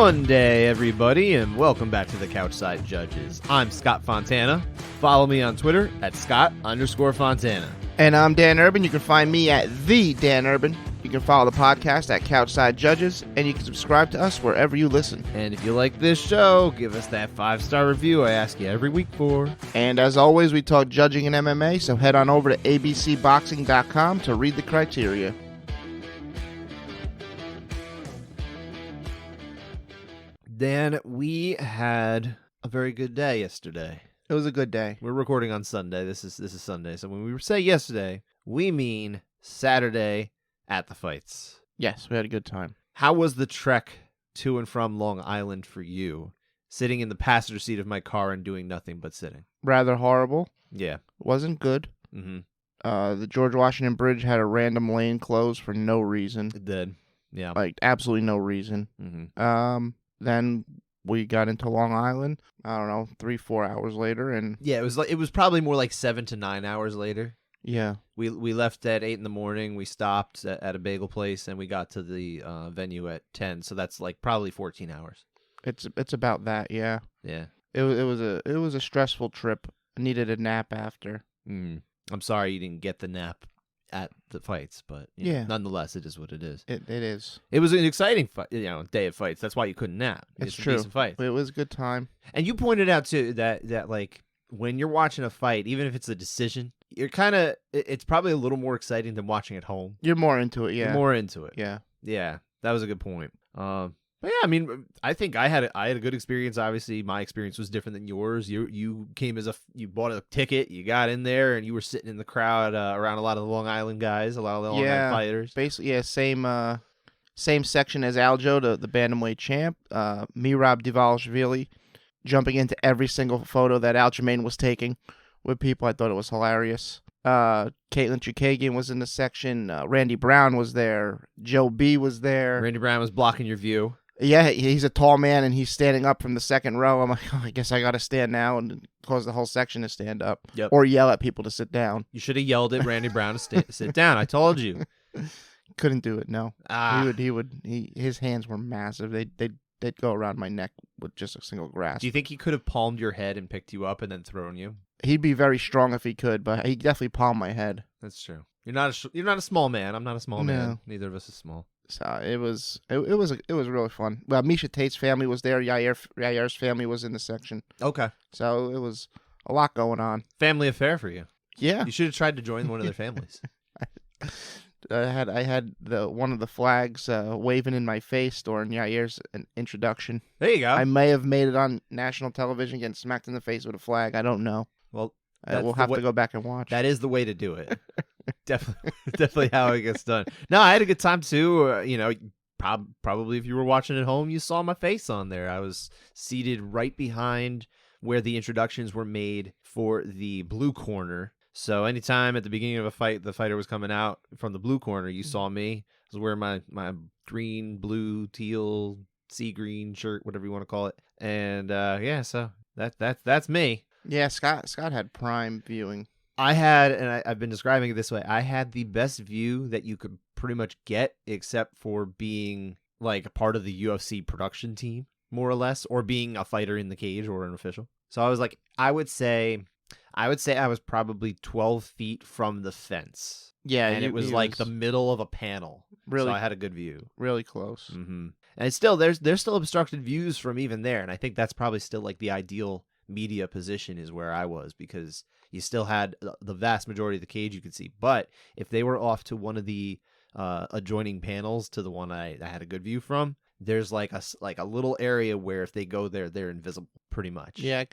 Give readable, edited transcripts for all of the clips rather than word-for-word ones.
Monday, everybody, and welcome back to the Couchside Judges. I'm Scott Fontana. Follow me on Twitter at Scott_Fontana. And I'm Dan Urban. You can find me at the Dan Urban. You can follow the podcast at Couchside Judges, and you can subscribe to us wherever you listen. And if you like this show, give us that 5-star review I ask you every week for. And as always, we talk judging in MMA, so head on over to abcboxing.com to read the criteria. Dan, we had a very good day yesterday. It was a good day. We're recording on Sunday. This is Sunday. So when we say yesterday, we mean Saturday at the fights. Yes, we had a good time. How was the trek to and from Long Island for you? Sitting in the passenger seat of my car and doing nothing but sitting. Rather horrible. Yeah. Wasn't good. Mm-hmm. The George Washington Bridge had a random lane closed for no reason. It did. Yeah. Like, absolutely no reason. Mm-hmm. Then we got into Long Island, I don't know, 3-4 hours later, and yeah, it was probably more like 7 to 9 hours later. Yeah. We left at 8 in the morning. We stopped at a bagel place, and we got to the venue at 10. So that's like probably 14 hours. It's about that, yeah. Yeah. It was a stressful trip. I needed a nap after. I'm sorry you didn't get the nap at the fights, but yeah, nonetheless, it is what it is. It is. It was an exciting day of fights. That's why you couldn't nap. It's true. Decent fight. It was a good time. And you pointed out too that like when you're watching a fight, even if it's a decision, you're it's probably a little more exciting than watching at home. You're more into it, yeah. You're more into it. Yeah. Yeah, that was a good point. But yeah, I mean, I think I had a good experience. Obviously, my experience was different than yours. You came you bought a ticket, you got in there, and you were sitting in the crowd around a lot of the Long Island guys, a lot of the Long Island fighters. Basically, yeah, same section as Aljo, the bantamweight champ. Merab Dvalishvili jumping into every single photo that Aljamain was taking with people. I thought it was hilarious. Caitlin Chukagian was in the section. Randy Brown was there. Joe B was there. Randy Brown was blocking your view. Yeah, he's a tall man, and he's standing up from the second row. I'm like, I guess I got to stand now and cause the whole section to stand up. Yep. Or yell at people to sit down. You should have yelled at Randy Brown to sit down. I told you. Couldn't do it, no. His hands were massive. They'd go around my neck with just a single grasp. Do you think he could have palmed your head and picked you up and then thrown you? He'd be very strong if he could, but he definitely palmed my head. That's true. You're not a small man. I'm not a small man. Neither of us is small. So it was really fun. Well, Misha Tate's family was there. Yair's family was in the section. Okay. So it was a lot going on. Family affair for you. Yeah. You should have tried to join one of their families. I had one of the flags waving in my face during Yair's introduction. There you go. I may have made it on national television, getting smacked in the face with a flag. I don't know. Well, we'll have to go back and watch. That is the way to do it. Definitely how it gets done. No, I had a good time too. Probably if you were watching at home, you saw my face on there. I was seated right behind where the introductions were made for the blue corner. So anytime at the beginning of a fight, the fighter was coming out from the blue corner, you saw me. I was wearing my green, blue, teal, sea green shirt, whatever you want to call it. And so that's me. Yeah, Scott had prime viewing. I had, and I've been describing it this way, I had the best view that you could pretty much get, except for being like a part of the UFC production team, more or less, or being a fighter in the cage or an official. So I was like, I would say I was probably 12 feet from the fence. Yeah, and it was like the middle of a panel. Really, so I had a good view. Really close. Mm-hmm. And it's still there's still obstructed views from even there, and I think that's probably still like the ideal media position is where I was, because you still had the vast majority of the cage you could see. But if they were off to one of the adjoining panels to the one I had a good view from, there's like a little area where if they go there, they're invisible pretty much. Yeah.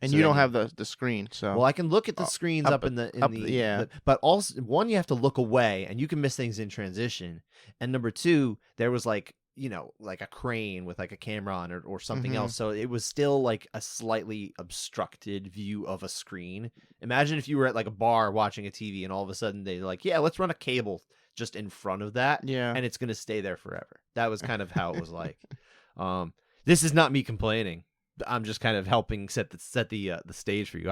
And so you don't have the screen, so well, I can look at the screens up in the but also one, you have to look away, and you can miss things in transition. And number two, there was like a crane with like a camera on it or something else. So it was still like a slightly obstructed view of a screen. Imagine if you were at like a bar watching a TV and all of a sudden they're like, yeah, let's run a cable just in front of that. Yeah. And it's going to stay there forever. That was kind of how it was like. This is not me complaining. I'm just kind of helping set the stage for you.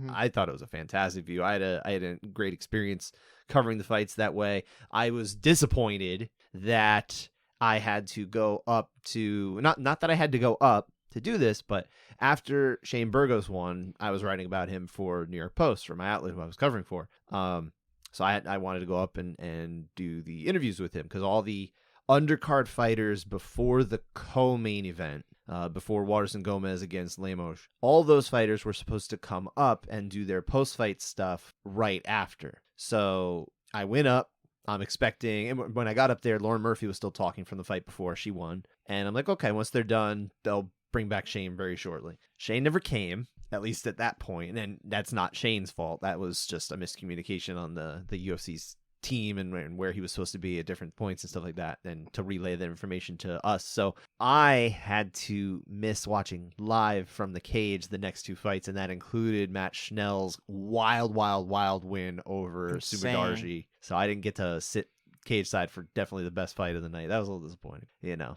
I thought it was a fantastic view. I had a great experience covering the fights that way. I was disappointed that I had to go up to not that I had to go up to do this, but after Shane Burgos won, I was writing about him for New York Post for my outlet who I was covering for. So I wanted to go up and do the interviews with him because all the undercard fighters before the co-main event, before Waterson Gomez against Lemos, all those fighters were supposed to come up and do their post-fight stuff right after. So I went up. I'm expecting, and when I got up there, Lauren Murphy was still talking from the fight before she won. And I'm like, okay, once they're done, they'll bring back Shane very shortly. Shane never came, at least at that point, and that's not Shane's fault. That was just a miscommunication on the UFC's team and where he was supposed to be at different points and stuff like that, and to relay that information to us. So I had to miss watching live from the cage the next two fights, and that included Matt Schnell's wild win over Subadarji. So I didn't get to sit cage side for definitely the best fight of the night. That was a little disappointing.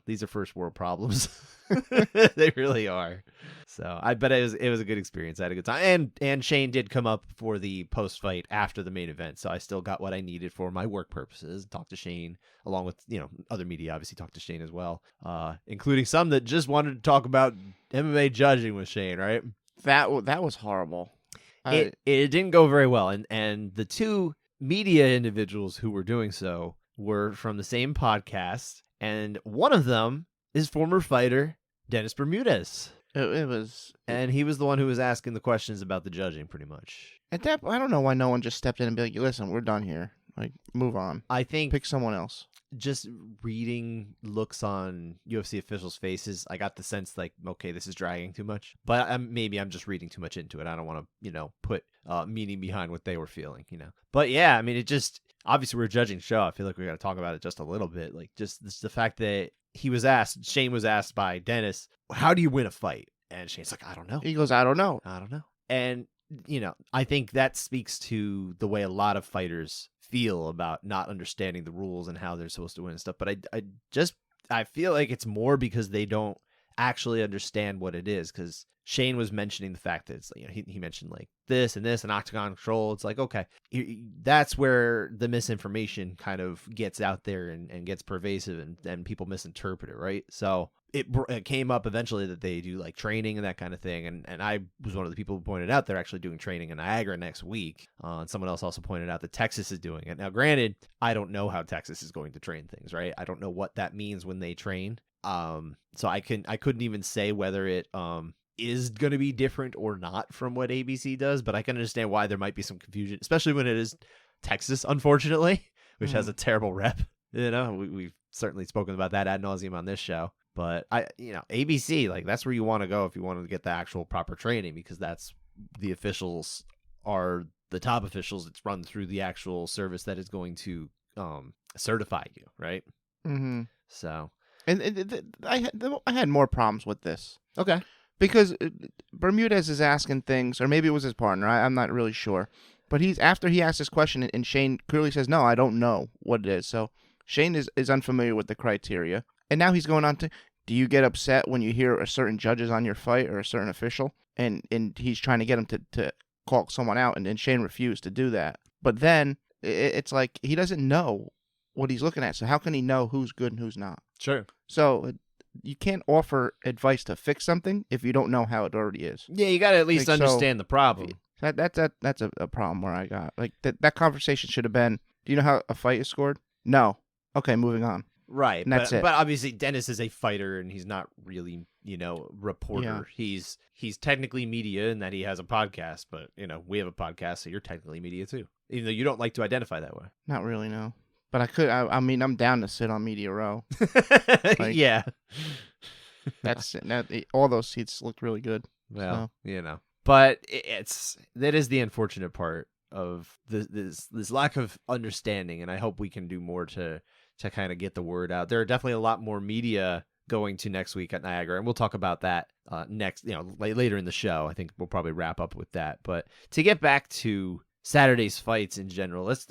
These are first world problems. They really are. So I bet it was a good experience. I had a good time. And Shane did come up for the post fight after the main event. So I still got what I needed for my work purposes. Talked to Shane along with, other media obviously talked to Shane as well. Including some that just wanted to talk about MMA judging with Shane, right? That was horrible. It didn't go very well. And the two media individuals who were doing so were from the same podcast, and one of them is former fighter Dennis Bermudez. And he was the one who was asking the questions about the judging, pretty much. At that, I don't know why no one just stepped in and be like, "Listen, we're done here. Like, move on." I think pick someone else. Just reading looks on UFC officials' faces, I got the sense like, okay, this is dragging too much. But maybe I'm just reading too much into it. I don't want to, put meaning behind what they were feeling, But yeah, I mean, it just obviously we're a judging show. I feel like we got to talk about it just a little bit. Like just the fact that Shane was asked by Dennis, "How do you win a fight?" And Shane's like, "I don't know." He goes, "I don't know." And I think that speaks to the way a lot of fighters feel about not understanding the rules and how they're supposed to win and stuff. But I feel like it's more because they don't actually understand what it is. Because Shane was mentioning the fact that it's, he mentioned like this and octagon control. It's like, okay, that's where the misinformation kind of gets out there and gets pervasive and people misinterpret it, right? So it came up eventually that they do like training and that kind of thing. And I was one of the people who pointed out they're actually doing training in Niagara next week. And someone else also pointed out that Texas is doing it. Now, granted, I don't know how Texas is going to train things, right? I don't know what that means when they train. So I couldn't even say whether it is going to be different or not from what ABC does, but I can understand why there might be some confusion, especially when it is Texas, unfortunately, which has a terrible rep. We've certainly spoken about that ad nauseum on this show. But ABC, like that's where you want to go if you want to get the actual proper training, because that's the officials are the top officials. It's run through the actual service that is going to certify you, right? Mm-hmm. So, and I had more problems with this. Okay, because Bermudez is asking things, or maybe it was his partner. I'm not really sure. But after he asked this question, and Shane clearly says, "No, I don't know what it is." So Shane is unfamiliar with the criteria. And now he's going on to, do you get upset when you hear a certain judge is on your fight or a certain official? And he's trying to get him to call someone out, and then Shane refused to do that. But then it's like he doesn't know what he's looking at. So how can he know who's good and who's not? Sure. So you can't offer advice to fix something if you don't know how it already is. Yeah, you got to at least understand the problem. That's a problem where I got. Like that conversation should have been, do you know how a fight is scored? No. Okay, moving on. Right, and that's it. But obviously Dennis is a fighter, and he's not really, reporter. Yeah. He's technically media in that he has a podcast, but we have a podcast, so you're technically media too, even though you don't like to identify that way. Not really, no. But I could. I mean, I'm down to sit on media row. Yeah, that's it. All those seats look really good. Well, but that is the unfortunate part of this lack of understanding, and I hope we can do more to kind of get the word out. There are definitely a lot more media going to next week at Niagara, and we'll talk about that next, later in the show. I think we'll probably wrap up with that. But to get back to Saturday's fights in general, let's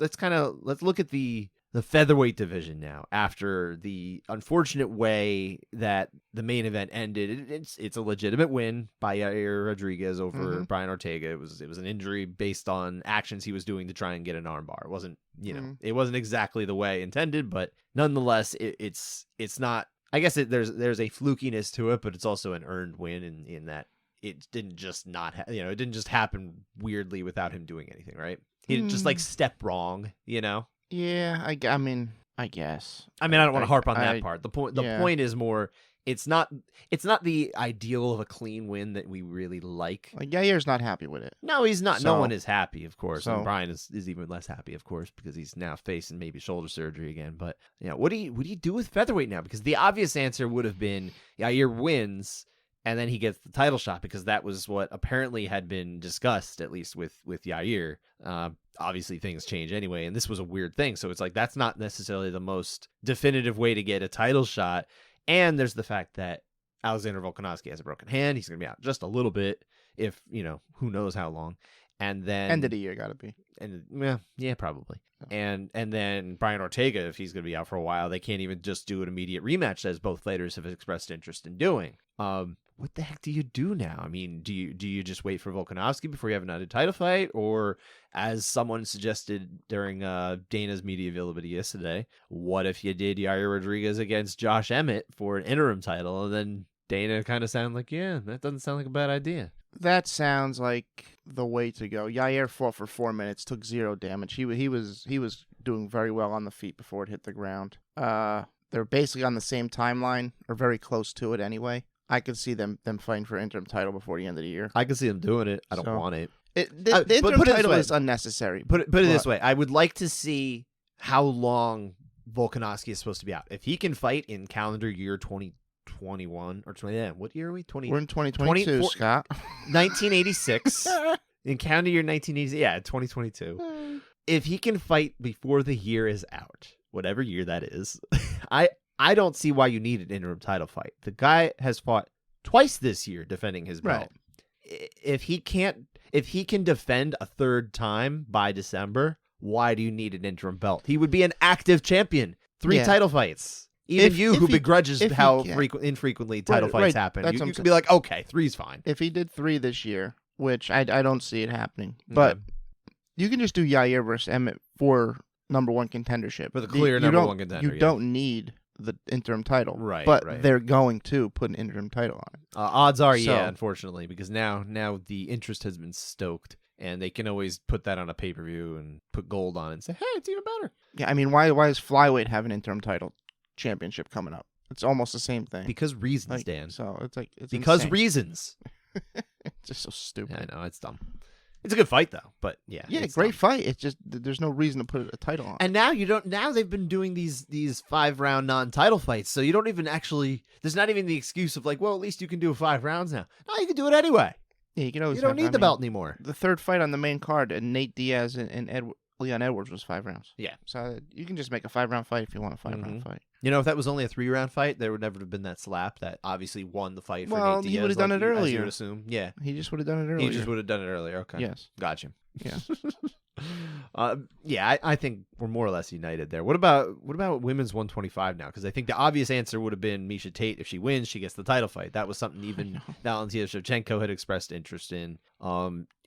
look at the the featherweight division now, after the unfortunate way that the main event ended. It's a legitimate win by Yair Rodriguez over Brian Ortega. It was an injury based on actions he was doing to try and get an armbar. It wasn't, it wasn't exactly the way intended, but nonetheless, it's not. I guess there's a flukiness to it, but it's also an earned win in that it didn't just it didn't just happen weirdly without him doing anything, right? He didn't just like step wrong, Yeah, I mean, I guess. I don't want to harp on that part. The point is more, it's not the ideal of a clean win that we really like. Like Yair's not happy with it. No, he's not. So, no one is happy, of course. So, and Brian is even less happy, of course, because he's now facing maybe shoulder surgery again. But what do you do with featherweight now? Because the obvious answer would have been Yair wins and then he gets the title shot, because that was what apparently had been discussed, at least with Yair. Obviously things change anyway, and this was a weird thing. So it's like, that's not necessarily the most definitive way to get a title shot. And there's the fact that Alexander Volkanovski has a broken hand. He's going to be out just a little bit, if, who knows how long. And then end of the year got to be. And yeah, probably. And then Brian Ortega, if he's going to be out for a while, they can't even just do an immediate rematch, as both fighters have expressed interest in doing. What the heck do you do now? I mean, do you just wait for Volkanovski before you have another title fight? Or, as someone suggested during Dana's media availability yesterday, what if you did Yair Rodriguez against Josh Emmett for an interim title? And then Dana kind of sounded like, yeah, that doesn't sound like a bad idea. That sounds like the way to go. Yair fought for 4 minutes, took 0 damage. He was doing very well on the feet before it hit the ground. They're basically on the same timeline, or very close to it anyway. I could see them fighting for interim title before the end of the year. I could see them doing it. I don't want it. The interim title is unnecessary. Put it this way. I would like to see how long Volkanovski is supposed to be out. If he can fight in calendar year 2021 or 20, what year are we? We're in 2022, Scott. 1986. In calendar year 1986, yeah, 2022. If he can fight before the year is out, whatever year that is, I don't see why you need an interim title fight. The guy has fought twice this year defending his belt. Right. If he can defend a third time by December, why do you need an interim belt? He would be an active champion. 3 title fights. Even who begrudges how infrequently title fights happen, you can be like, okay, 3's fine. If he did 3 this year, which I don't see it happening, but you can just do Yair versus Emmett for number 1 contendership. For the clear number 1 contender. You don't need the interim title, right? But they're going to put an interim title on it. Odds are, unfortunately, because now the interest has been stoked, and they can always put that on a pay-per-view and put gold on it and say, hey, it's even better. Yeah, I mean, why does flyweight have an interim title championship coming up? It's almost the same thing. Because reasons, Dan. So it's because insane. Reasons. It's just so stupid. Yeah, I know, it's dumb. It's a good fight though, but yeah, great fight. It's just there's no reason to put a title on. And now now they've been doing these 5-round non-title fights, so you don't even actually. There's not even the excuse of like, well, at least you can do 5 rounds now. No, you can do it anyway. Yeah, you can always. You don't need the belt anymore. The third fight on the main card, Nate Diaz and Leon Edwards, was 5 rounds. Yeah, so you can just make a 5-round fight if you want a 5-round fight. If that was only a 3-round fight, there would never have been that slap that obviously won the fight for Nate Diaz. He would have done it earlier. You would assume. Yeah, he just would have done it earlier. He just would have done it earlier. Okay. Yes. Gotcha. Yeah. I think we're more or less united there. What about women's 125 now? Because I think the obvious answer would have been Miesha Tate. If she wins, she gets the title fight. That was something even Valentina Shevchenko had expressed interest in.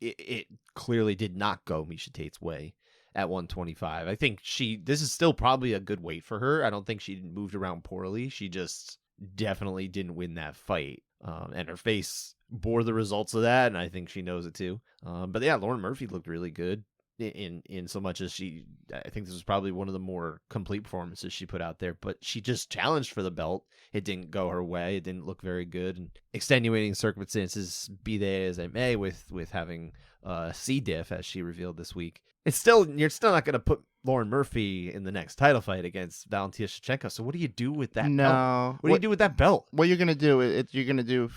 It clearly did not go Miesha Tate's way at 125. I think this is still probably a good weight for her. I don't think she moved around poorly. She just definitely didn't win that fight. And her face bore the results of that, and I think she knows it too. But yeah, Lauren Murphy looked really good in so much as I think this was probably one of the more complete performances she put out there, but she just challenged for the belt. It didn't go her way. It didn't look very good, and extenuating circumstances be they as they may with having C. diff, as she revealed this week. You're still not going to put Lauren Murphy in the next title fight against Valentina Shevchenko. So what do you do with that belt? What do you do with that belt? What you're going to do you're going to do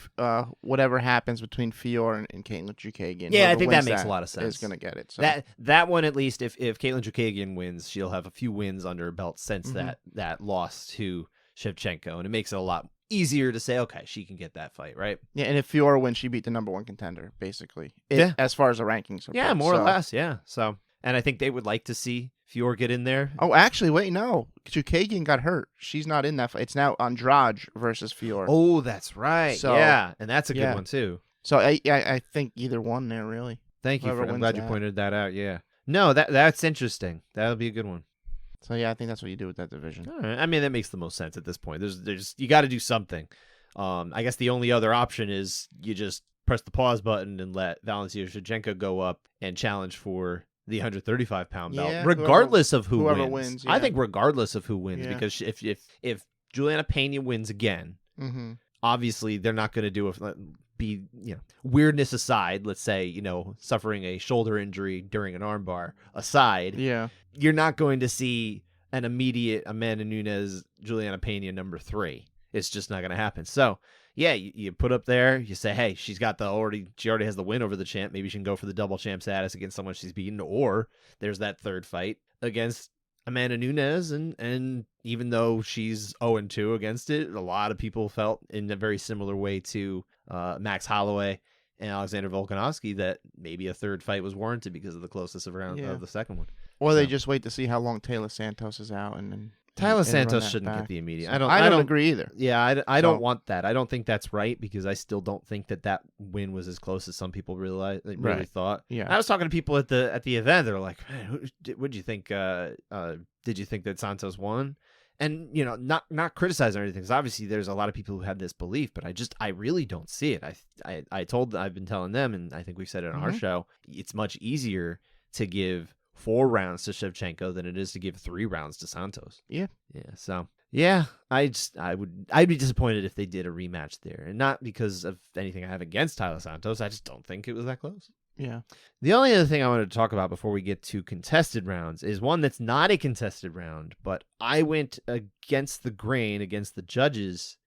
whatever happens between Fior and Caitlin Chukagian. Yeah, I think that makes a lot of sense. Is going to get it. So. That one, at least, if Caitlin Chukagian wins, she'll have a few wins under her belt since that loss to Shevchenko, and it makes it a lot easier to say, okay, she can get that fight, right? Yeah, and if Fior wins, she beat the number 1 contender, basically. As far as the rankings. Yeah, more or less, yeah. So, and I think they would like to see Fior get in there? Oh, actually, wait, no. Chukagian got hurt. She's not in that fight. It's now Andrade versus Fior. Oh, that's right. So, yeah, and that's a good one too. So I think either one there, really. Thank you. I'm glad you pointed that out. Yeah. No, that's interesting. That'll be a good one. So yeah, I think that's what you do with that division. All right. I mean, that makes the most sense at this point. There's you got to do something. I guess the only other option is you just press the pause button and let Valentina Shevchenko go up and challenge for the 135-pound belt, regardless of who wins. I think regardless of who wins, because if Juliana Pena wins again, obviously they're not going to do weirdness aside. Let's say suffering a shoulder injury during an armbar aside. Yeah, you're not going to see an immediate Amanda Nunes Juliana Pena number 3. It's just not going to happen. So. Yeah, you put up there, you say, hey, she already has the win over the champ. Maybe she can go for the double champ status against someone she's beaten. Or there's that third fight against Amanda Nunes. And even though she's 0-2 against it, a lot of people felt in a very similar way to Max Holloway and Alexander Volkanovski that maybe a third fight was warranted because of the closest of the second one. Or they just wait to see how long Taylor Santos is out and Tyler Santos shouldn't get the immediate. So I don't agree either. Yeah, I don't want that. I don't think that's right because I still don't think that win was as close as some people really thought. Yeah, I was talking to people at the event. They're like, "Man, what did you think? Did you think that Santos won?" And not criticizing or anything, because obviously there's a lot of people who have this belief, but I really don't see it. I've been telling them, and I think we said it on our show. It's much easier to give 4 rounds to Shevchenko than it is to give 3 rounds to Santos. Yeah. So I'd be disappointed if they did a rematch there, and not because of anything I have against Tyler Santos. I just don't think it was that close. Yeah. The only other thing I wanted to talk about before we get to contested rounds is one that's not a contested round, but I went against the grain against the judges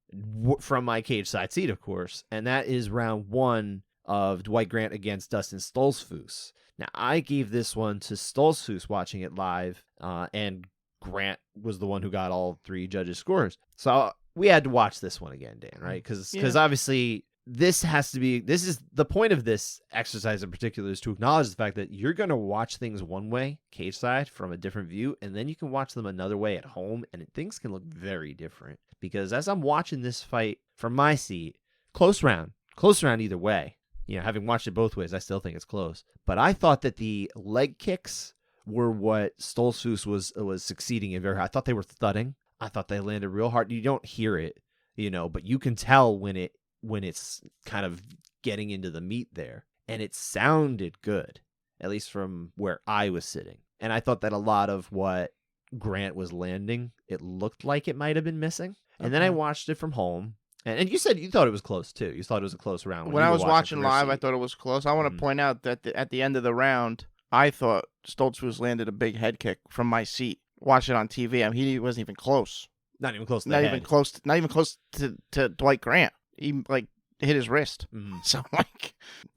from my cage side seat, of course, and that is round 1 of Dwight Grant against Dustin Stoltzfus. Now, I gave this one to Stoltzfus watching it live, and Grant was the one who got all 3 judges' scores. So we had to watch this one again, Dan, right? Because obviously this is the point of this exercise in particular, is to acknowledge the fact that you're going to watch things one way, cage side, from a different view, and then you can watch them another way at home, and things can look very different. Because as I'm watching this fight from my seat, close round either way. Having watched it both ways, I still think it's close. But I thought that the leg kicks were what Stoltzfus was succeeding in very hard. I thought they were thudding. I thought they landed real hard. You don't hear it, but you can tell when it's kind of getting into the meat there. And it sounded good, at least from where I was sitting. And I thought that a lot of what Grant was landing, it looked like it might have been missing. And then I watched it from home. And you said you thought it was close, too. You thought it was a close round. When I was watching live, I thought it was close. I want to point out that at the end of the round, I thought Stoltzfus landed a big head kick from my seat. Watch it on TV. I mean, he wasn't even close. Not even close to the head. Not even close to Dwight Grant. He, hit his wrist. So,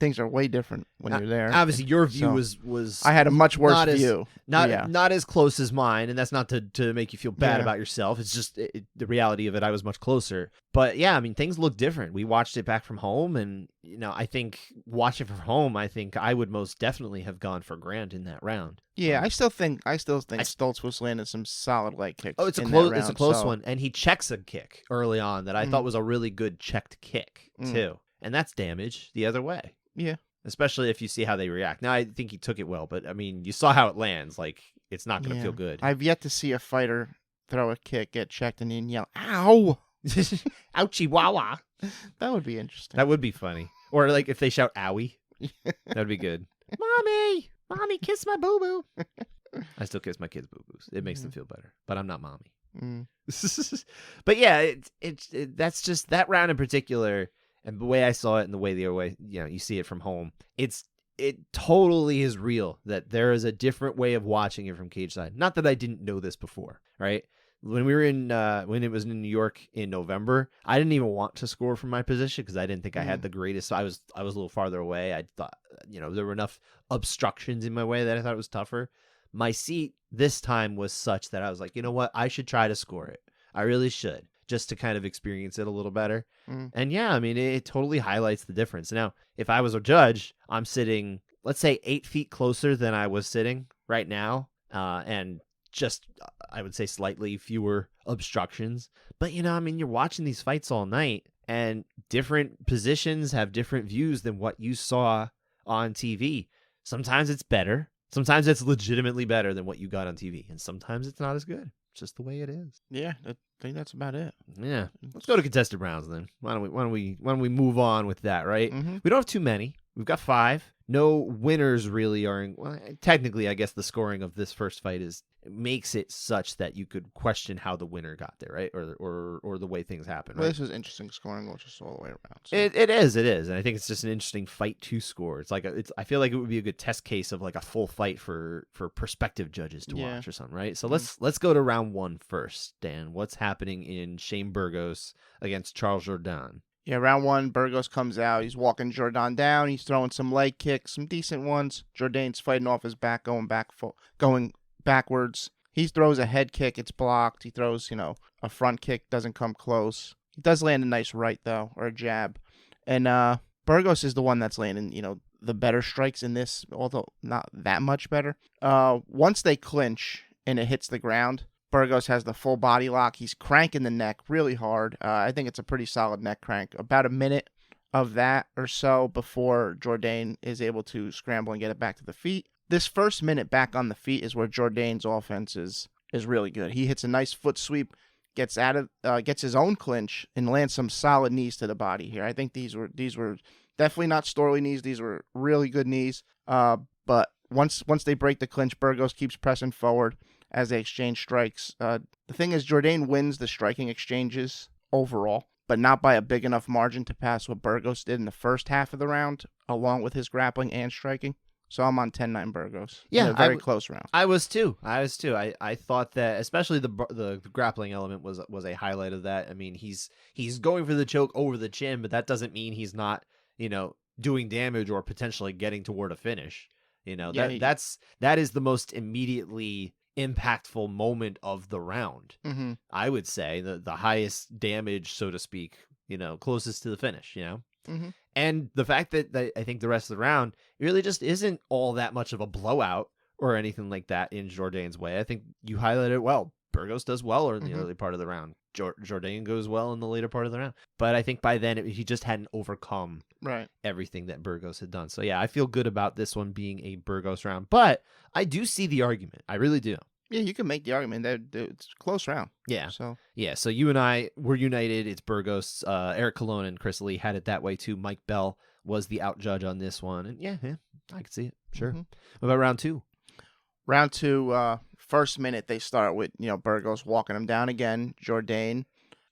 things are way different when you're there. Obviously, your view was I had a much worse view. Not as close as mine, and that's not to make you feel bad about yourself. It's just the reality of it. I was much closer. But, yeah, I mean, things look different. We watched it back from home, and, I think watching from home, I think I would most definitely have gone for Grant in that round. Yeah, I still think Stoltzfus landed some solid leg kicks. Oh, it's a close one, and he checks a kick early on that I thought was a really good checked kick too, and that's damage the other way. Yeah, especially if you see how they react. Now I think he took it well, but I mean, you saw how it lands. Like, it's not going to feel good. I've yet to see a fighter throw a kick, get checked, and then yell "Ow!" Ouchie wawa. That would be interesting. That would be funny. Or if they shout "Owie," that'd be good. Mommy, kiss my boo boo. I still kiss my kids' boo boos. It makes them feel better, but I'm not mommy. But yeah, that's just that round in particular, and the way I saw it, and the way you see it from home. It totally is real that there is a different way of watching it from cage side. Not that I didn't know this before, right? When we were when it was in New York in November, I didn't even want to score from my position because I didn't think I had the greatest. So I was a little farther away. I thought, there were enough obstructions in my way that I thought it was tougher. My seat this time was such that I was like, you know what? I should try to score it. I really should, just to kind of experience it a little better. And yeah, I mean, it totally highlights the difference. Now, if I was a judge, I'm sitting, let's say 8 feet closer than I was sitting right now. and just, I would say, slightly fewer obstructions. But, I mean, you're watching these fights all night, and different positions have different views than what you saw on TV. Sometimes it's better. Sometimes it's legitimately better than what you got on TV, and sometimes it's not as good. It's just the way it is. Yeah, I think that's about it. Yeah, let's go to contested rounds then. Why don't we move on with that? Right? We don't have too many. We've got 5. No winners really are. Well, technically, I guess the scoring of this first fight makes it such that you could question how the winner got there, right? Or the way things happen. Right? Well, this is interesting scoring, just all the way around. So. It is, and I think it's just an interesting fight to score. It's like I feel like it would be a good test case of like a full fight for prospective judges to watch or something, right? So let's go to round 1 first, Dan. What's happening in Shane Burgos against Charles Jourdain? Yeah, round 1, Burgos comes out. He's walking Jourdain down. He's throwing some leg kicks, some decent ones. Jourdain's fighting off his back, going backwards. He throws a head kick. It's blocked. He throws, a front kick. Doesn't come close. He does land a nice right, though, or a jab. And Burgos is the one that's landing, the better strikes in this, although not that much better. Once they clinch and it hits the ground, Burgos has the full body lock. He's cranking the neck really hard. I think it's a pretty solid neck crank. About a minute of that or so before Jourdain is able to scramble and get it back to the feet. This first minute back on the feet is where Jourdain's offense is really good. He hits a nice foot sweep, gets his own clinch, and lands some solid knees to the body here. I think these were definitely not Storley knees. These were really good knees. But once they break the clinch, Burgos keeps pressing forward as they exchange strikes. The thing is, Jourdain wins the striking exchanges overall, but not by a big enough margin to pass what Burgos did in the first half of the round, along with his grappling and striking. So I'm on 10-9 Burgos. Yeah, in a very close round. I was too. I thought that, especially the grappling element was a highlight of that. I mean, he's going for the choke over the chin, but that doesn't mean he's not, doing damage or potentially getting toward a finish. That is the most immediately impactful moment of the round. I would say the highest damage, so to speak, closest to the finish, and the fact that I think the rest of the round really just isn't all that much of a blowout or anything like that in Jourdain's way. I think you highlighted it well. Burgos does well in the early part of the round. Jourdain goes well in the later part of the round. But I think by then he just hadn't overcome everything that Burgos had done. So yeah, I feel good about this one being a Burgos round. But I do see the argument. I really do. Yeah, you can make the argument that it's a close round. Yeah. So you and I were united. It's Burgos. Eric Colon and Chris Lee had it that way too. Mike Bell was the out judge on this one. And yeah, I could see it. Sure. What about round 2? Round 2, first minute they start with, Burgos walking him down again. Jourdain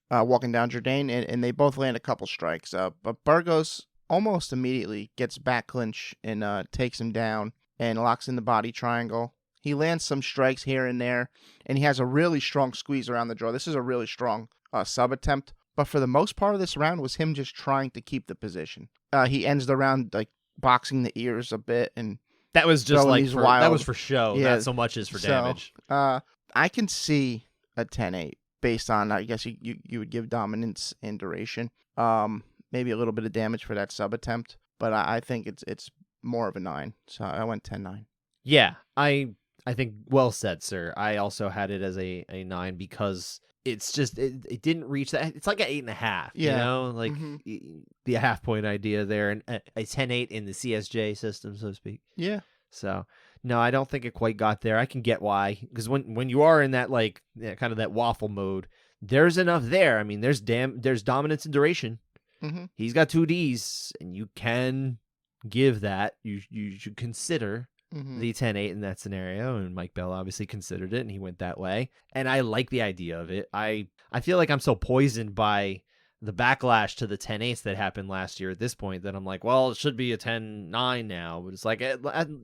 walking down Jourdain, and they both land a couple strikes. But Burgos almost immediately gets back clinch and takes him down and locks in the body triangle. He lands some strikes here and there, and he has a really strong squeeze around the jaw. This is a really strong sub attempt, but for the most part of this round was him just trying to keep the position. He ends the round like boxing the ears a bit, and that was just like that was for show, not so much as for damage. I can see a 10-8 based on, I guess you would give dominance and duration, maybe a little bit of damage for that sub attempt, but I think it's more of a 9. So I went 10-9. Yeah, I think well said, sir. I also had it as a 9 because it's just it didn't reach that. It's like an 8.5. The half point idea there, and a 10-8 in the CSJ system, so to speak. Yeah. So no, I don't think it quite got there. I can get why, because when you are in that kind of that waffle mode, there's enough there. I mean, there's dominance and duration. He's got 2 Ds, and you can give that. You should consider the 10-8 in that scenario, and Mike Bell obviously considered it, and he went that way. And I like the idea of it. I feel like I'm so poisoned by the backlash to the 10-8s that happened last year at this point that I'm like, well, it should be a 10-9 now. But it's like,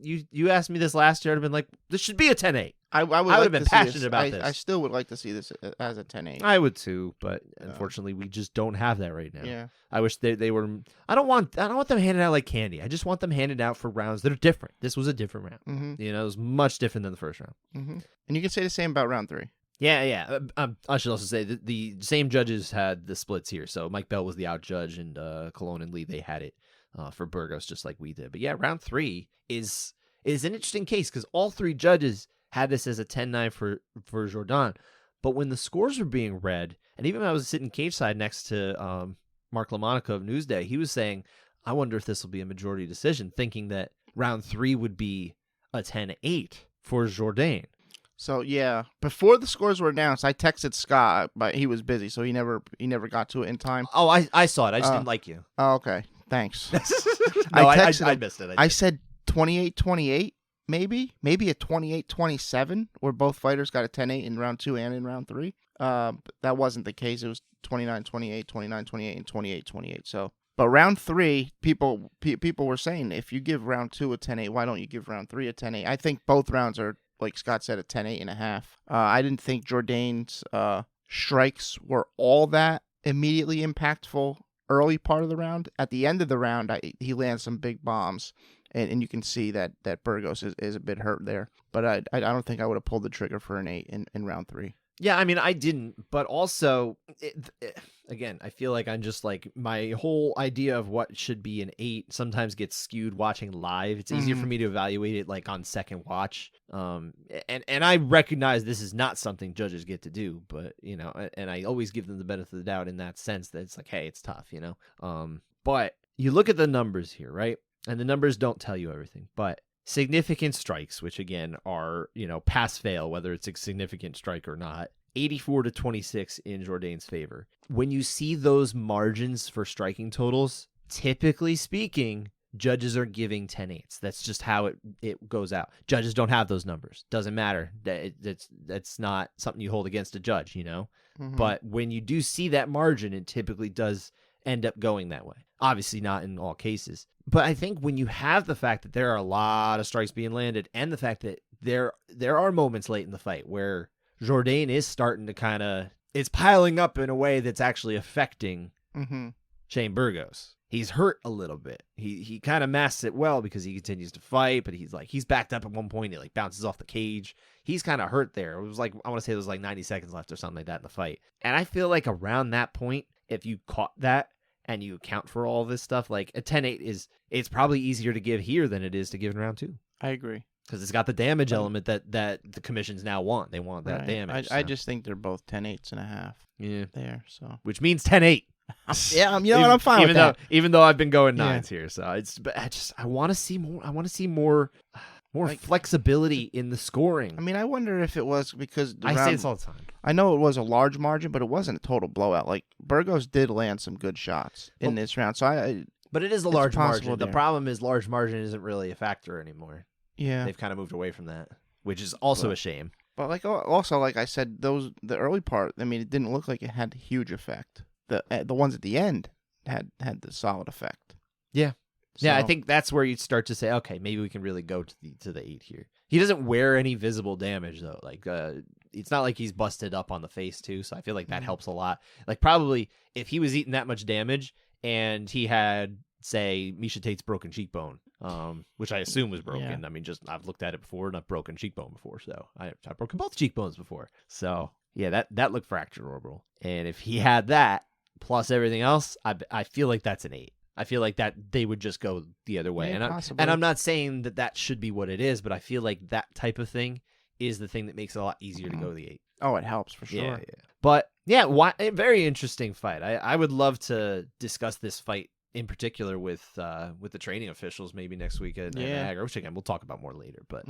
you asked me this last year, I'd have been like, this should be a 10-8. I would have been passionate about this. I still would like to see this as a 10-8. I would too, but unfortunately, we just don't have that right now. Yeah. I wish they were. I don't want them handed out like candy. I just want them handed out for rounds that are different. This was a different round. It was much different than the first round. And you can say the same about round 3. Yeah. I should also say that the same judges had the splits here. So Mike Bell was the out judge, and Colon and Lee, they had it for Burgos just like we did. But yeah, round 3 is an interesting case because all 3 judges had this as a 10-9 for Jourdain. But when the scores were being read, and even when I was sitting cage side next to Mark LaMonica of Newsday, he was saying, I wonder if this will be a majority decision, thinking that round 3 would be a 10-8 for Jourdain. So yeah, before the scores were announced, I texted Scott, but he was busy, so he never got to it in time. Oh, I saw it. I just didn't like you. Oh, okay. Thanks. No, I missed it. I said 28-28, maybe a 28-27, where both fighters got a 10-8 in round 2 and in round 3. But that wasn't the case. It was 29-28, 29-28, and 28-28. So, but round 3, people were saying, if you give round 2 a 10-8, why don't you give round 3 a 10-8? I think both rounds are, like Scott said, a 10-8.5. I didn't think Jourdain's strikes were all that immediately impactful early part of the round. At the end of the round, he lands some big bombs, and you can see that Burgos is a bit hurt there. But I don't think I would have pulled the trigger for an 8 in round 3. Yeah, I mean, I didn't, but also, again, I feel like I'm just like, my whole idea of what should be an 8 sometimes gets skewed watching live. It's easier for me to evaluate it like on second watch. And I recognize this is not something judges get to do, but, you know, and I always give them the benefit of the doubt in that sense that it's like, hey, it's tough, you know? But you look at the numbers here, right? And the numbers don't tell you everything, but significant strikes, which again are, you know, pass fail, whether it's a significant strike or not, 84-26 in Jourdain's favor. When you see those margins for striking totals, typically speaking, judges are giving 10-8s. That's just how it goes out. Judges don't have those numbers. Doesn't matter. That's not something you hold against a judge, you know? But when you do see that margin, it typically does end up going that way. Obviously not in all cases. But I think when you have the fact that there are a lot of strikes being landed, and the fact that there are moments late in the fight where Jourdain is starting to kind of, it's piling up in a way that's actually affecting Shane Burgos. He's hurt a little bit. He kind of masks it well because he continues to fight, but he's backed up at one point. He like bounces off the cage. He's kind of hurt there. It was like, I want to say there was like 90 seconds left or something like that in the fight. And I feel like around that point, if you caught that, and you account for all this stuff, like a 10-8 it's probably easier to give here than it is to give in round 2. I agree. Because it's got the damage element that the commissions now want. They want that damage. I just think they're both 10-8.5. Yeah. There, so. Which means 10-8. Yeah, you know what? I'm fine with that. Even though I've been going 9s here, so but I want to see more. I want to see more like, flexibility in the scoring. I mean, I wonder if it was because I say this all the time. I know it was a large margin, but it wasn't a total blowout. Like Burgos did land some good shots in this round, so but it is a large margin. The problem is large margin isn't really a factor anymore. Yeah, they've kind of moved away from that, which is also a shame. But like also, like I said, the early part, I mean, it didn't look like it had a huge effect. The ones at the end had the solid effect. Yeah. So, yeah, I think that's where you'd start to say, okay, maybe we can really go to the 8 here. He doesn't wear any visible damage though. Like it's not like he's busted up on the face too, so I feel like that helps a lot. Like probably if he was eating that much damage and he had, say, Miesha Tate's broken cheekbone, which I assume was broken. Yeah. I mean, just I've looked at it before and I've broken cheekbone before, so I've broken both cheekbones before. So yeah, that looked fractured orbital. And if he had that plus everything else, I feel like that's an 8. I feel like that they would just go the other way. Yeah, and I'm not saying that should be what it is, but I feel like that type of thing is the thing that makes it a lot easier to go to the 8. Oh, it helps for sure. Yeah. But yeah, a very interesting fight. I would love to discuss this fight in particular with the training officials maybe next week at Niagara, which again we'll talk about more later. But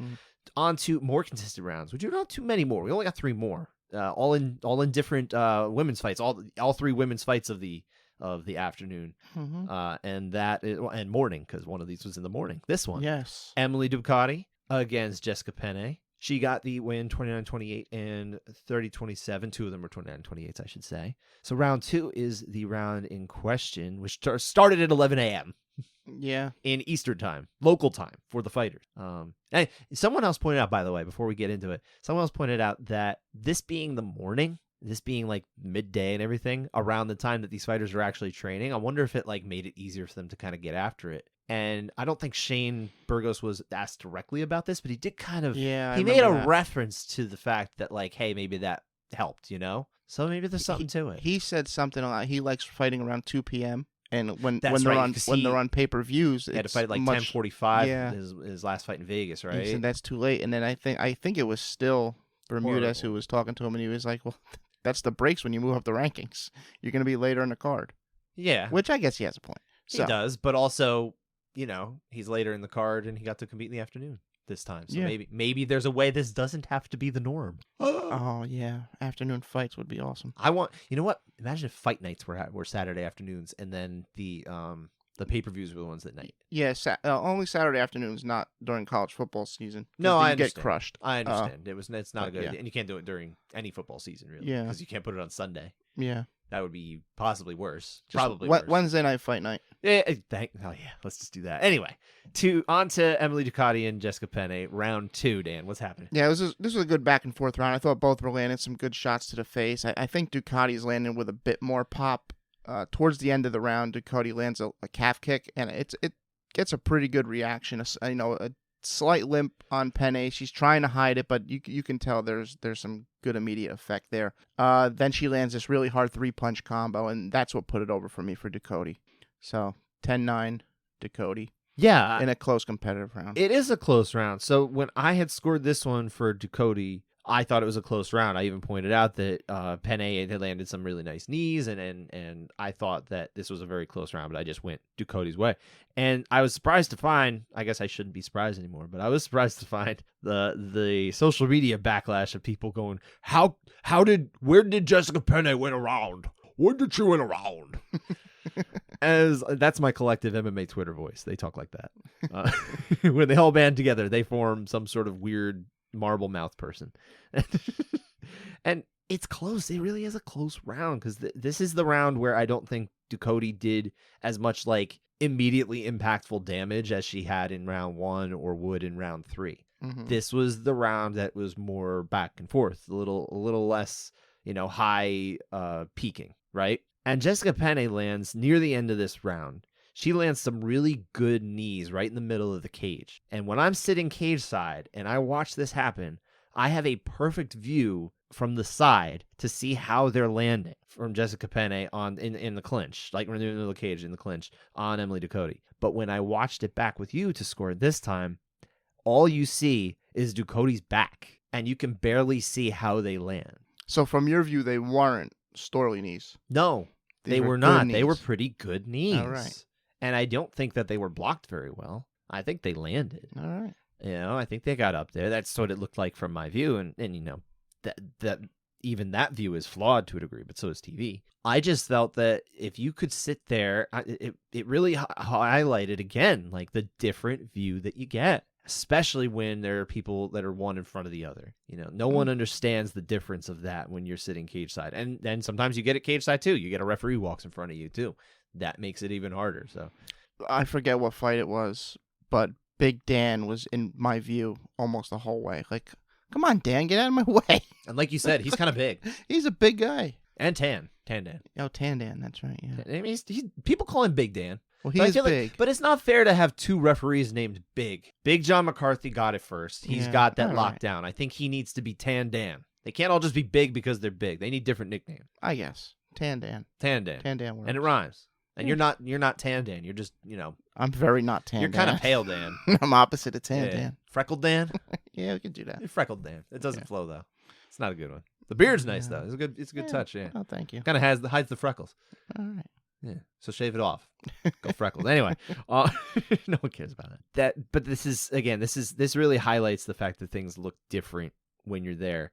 on to more consistent rounds. We do not too many more. We only got 3 more. All in different women's fights. All 3 women's fights of the afternoon, and morning, because one of these was in the morning. This one, yes, Emily Ducati against Jessica Penne. She got the win 29-28 and 30-27. 2 of them were 29-28s, I should say. So round 2 is the round in question, which started at 11 a.m. Yeah, in Eastern time, local time for the fighters. And someone else pointed out, by the way, before we get into it, someone else pointed out that this being the morning, this being like midday and everything, around the time that these fighters are actually training, I wonder if it like made it easier for them to kind of get after it. And I don't think Shane Burgos was asked directly about this, but he did kind of, he made a reference to the fact that like, hey, maybe that helped, you know? So maybe there's something to it. He said something like he likes fighting around 2 p.m. And when That's they're right, on 'cause when they're on pay-per-views, He had to it's fight at like much, 10:45. yeah. His last fight in Vegas, right? He said that's too late. And then I think it was still Bermudez who was talking to him, and he was like, "Well, that's the breaks when you move up the rankings. You're going to be later in the card." Yeah, Which I guess he has a point. he does, but also, he's later in the card and he got to compete in the afternoon this time. So maybe there's a way this doesn't have to be the norm. Oh yeah, afternoon fights would be awesome. You know what? Imagine if fight nights were Saturday afternoons, and then the pay-per-views were the ones at night. Yeah, only Saturday afternoons, not during college football season. No, I get crushed. I understand. It's not a good idea, and you can't do it during any football season, really. Yeah, because you can't put it on Sunday. Yeah, that would be possibly worse. Just Probably worse. Wednesday night fight night. Yeah, let's just do that. Anyway, on to Emily Ducati and Jessica Penne, round 2. Dan, what's happening? Yeah, this was a good back and forth round. I thought both were landing some good shots to the face. I think Ducati's landing with a bit more pop. Towards the end of the round, Ducati lands a calf kick, and it gets a pretty good reaction. A slight limp on Penne. She's trying to hide it, but you can tell there's some good immediate effect there. Then she lands this really hard 3-punch combo, and that's what put it over for me for Ducati. So 10-9 Ducati. Yeah, in a close competitive round. It is a close round. So when I had scored this one for Ducati, I thought it was a close round. I even pointed out that Penne had landed some really nice knees, and I thought that this was a very close round, but I just went Ducati's way. And I was surprised to find, I guess I shouldn't be surprised anymore, but I was surprised to find the social media backlash of people going, where did Jessica Penne win a round? When did she win a round? As that's my collective MMA Twitter voice. They talk like that. When they all band together, they form some sort of weird marble mouth person. And it's close. It really is a close round, because this is the round where I don't think Ducati did as much like immediately impactful damage as she had in round 1 or would in round 3. Mm-hmm. This was the round that was more back and forth, a little less, high peaking, right? And Jessica Penne lands near the end of this round. She lands some really good knees right in the middle of the cage. And when I'm sitting cage side and I watch this happen, I have a perfect view from the side to see how they're landing from Jessica Penne in the clinch, like in the middle of the cage in the clinch on Emily Ducati. But when I watched it back with you to score it this time, all you see is Ducati's back, and you can barely see how they land. So from your view, they weren't Storley knees. No, they were not. Knees. They were pretty good knees. All right. And I don't think that they were blocked very well. I think they landed. All right. I think they got up there. That's what it looked like from my view. And that even that view is flawed to a degree, but so is TV. I just felt that if you could sit there, it really highlighted again, like the different view that you get, especially when there are people that are one in front of the other. No one understands the difference of that when you're sitting cage side. And then sometimes you get it cage side too. You get a referee walks in front of you too. That makes it even harder. So I forget what fight it was, but Big Dan was in my view almost the whole way. Like, come on, Dan, get out of my way. And like you said, he's kind of big. He's a big guy. And Tan Dan. Oh, Tan Dan, that's right. Yeah. I mean, people call him Big Dan. Well, he is big. But it's not fair to have 2 referees named Big. Big John McCarthy got it first. He's got that locked down. I think he needs to be Tan Dan. They can't all just be big because they're big. They need different nicknames. I guess. Tan Dan. Tan Dan. Tan Dan works. And it rhymes. And you're not Tan Dan. You're just, I'm very not Tan Dan. You're kind of pale Dan. I'm opposite of Tan Dan. Freckled Dan? Yeah, we can do that. You're freckled Dan. It doesn't flow though. It's not a good one. The beard's nice though. It's a good touch, yeah. Oh, thank you. Kind of hides the freckles. All right. Yeah. So shave it off. Go freckles. Anyway, no one cares about it. But this really highlights the fact that things look different when you're there.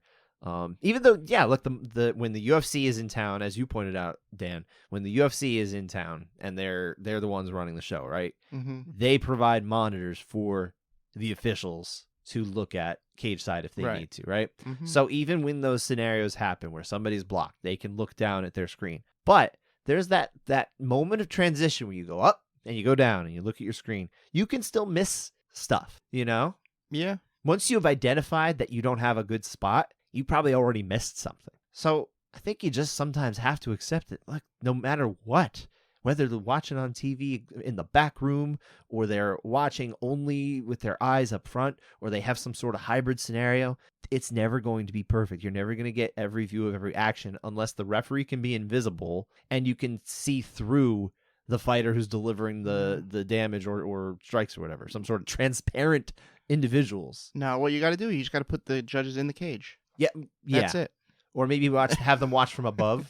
Even though, look, when the UFC is in town, as you pointed out, Dan, when the UFC is in town and they're the ones running the show, right? Mm-hmm. They provide monitors for the officials to look at cage side if they need to, right? Mm-hmm. So even when those scenarios happen where somebody's blocked, they can look down at their screen. But there's that moment of transition where you go up and you go down and you look at your screen. You can still miss stuff, Yeah. Once you've identified that you don't have a good spot, you probably already missed something. So I think you just sometimes have to accept it. Like, no matter what, whether they're watching on TV in the back room or they're watching only with their eyes up front or they have some sort of hybrid scenario, it's never going to be perfect. You're never going to get every view of every action unless the referee can be invisible and you can see through the fighter who's delivering the damage or strikes or whatever. Some sort of transparent individuals. No, what you got to do, you just got to put the judges in the cage. Yeah. That's it. Or maybe have them watch from above.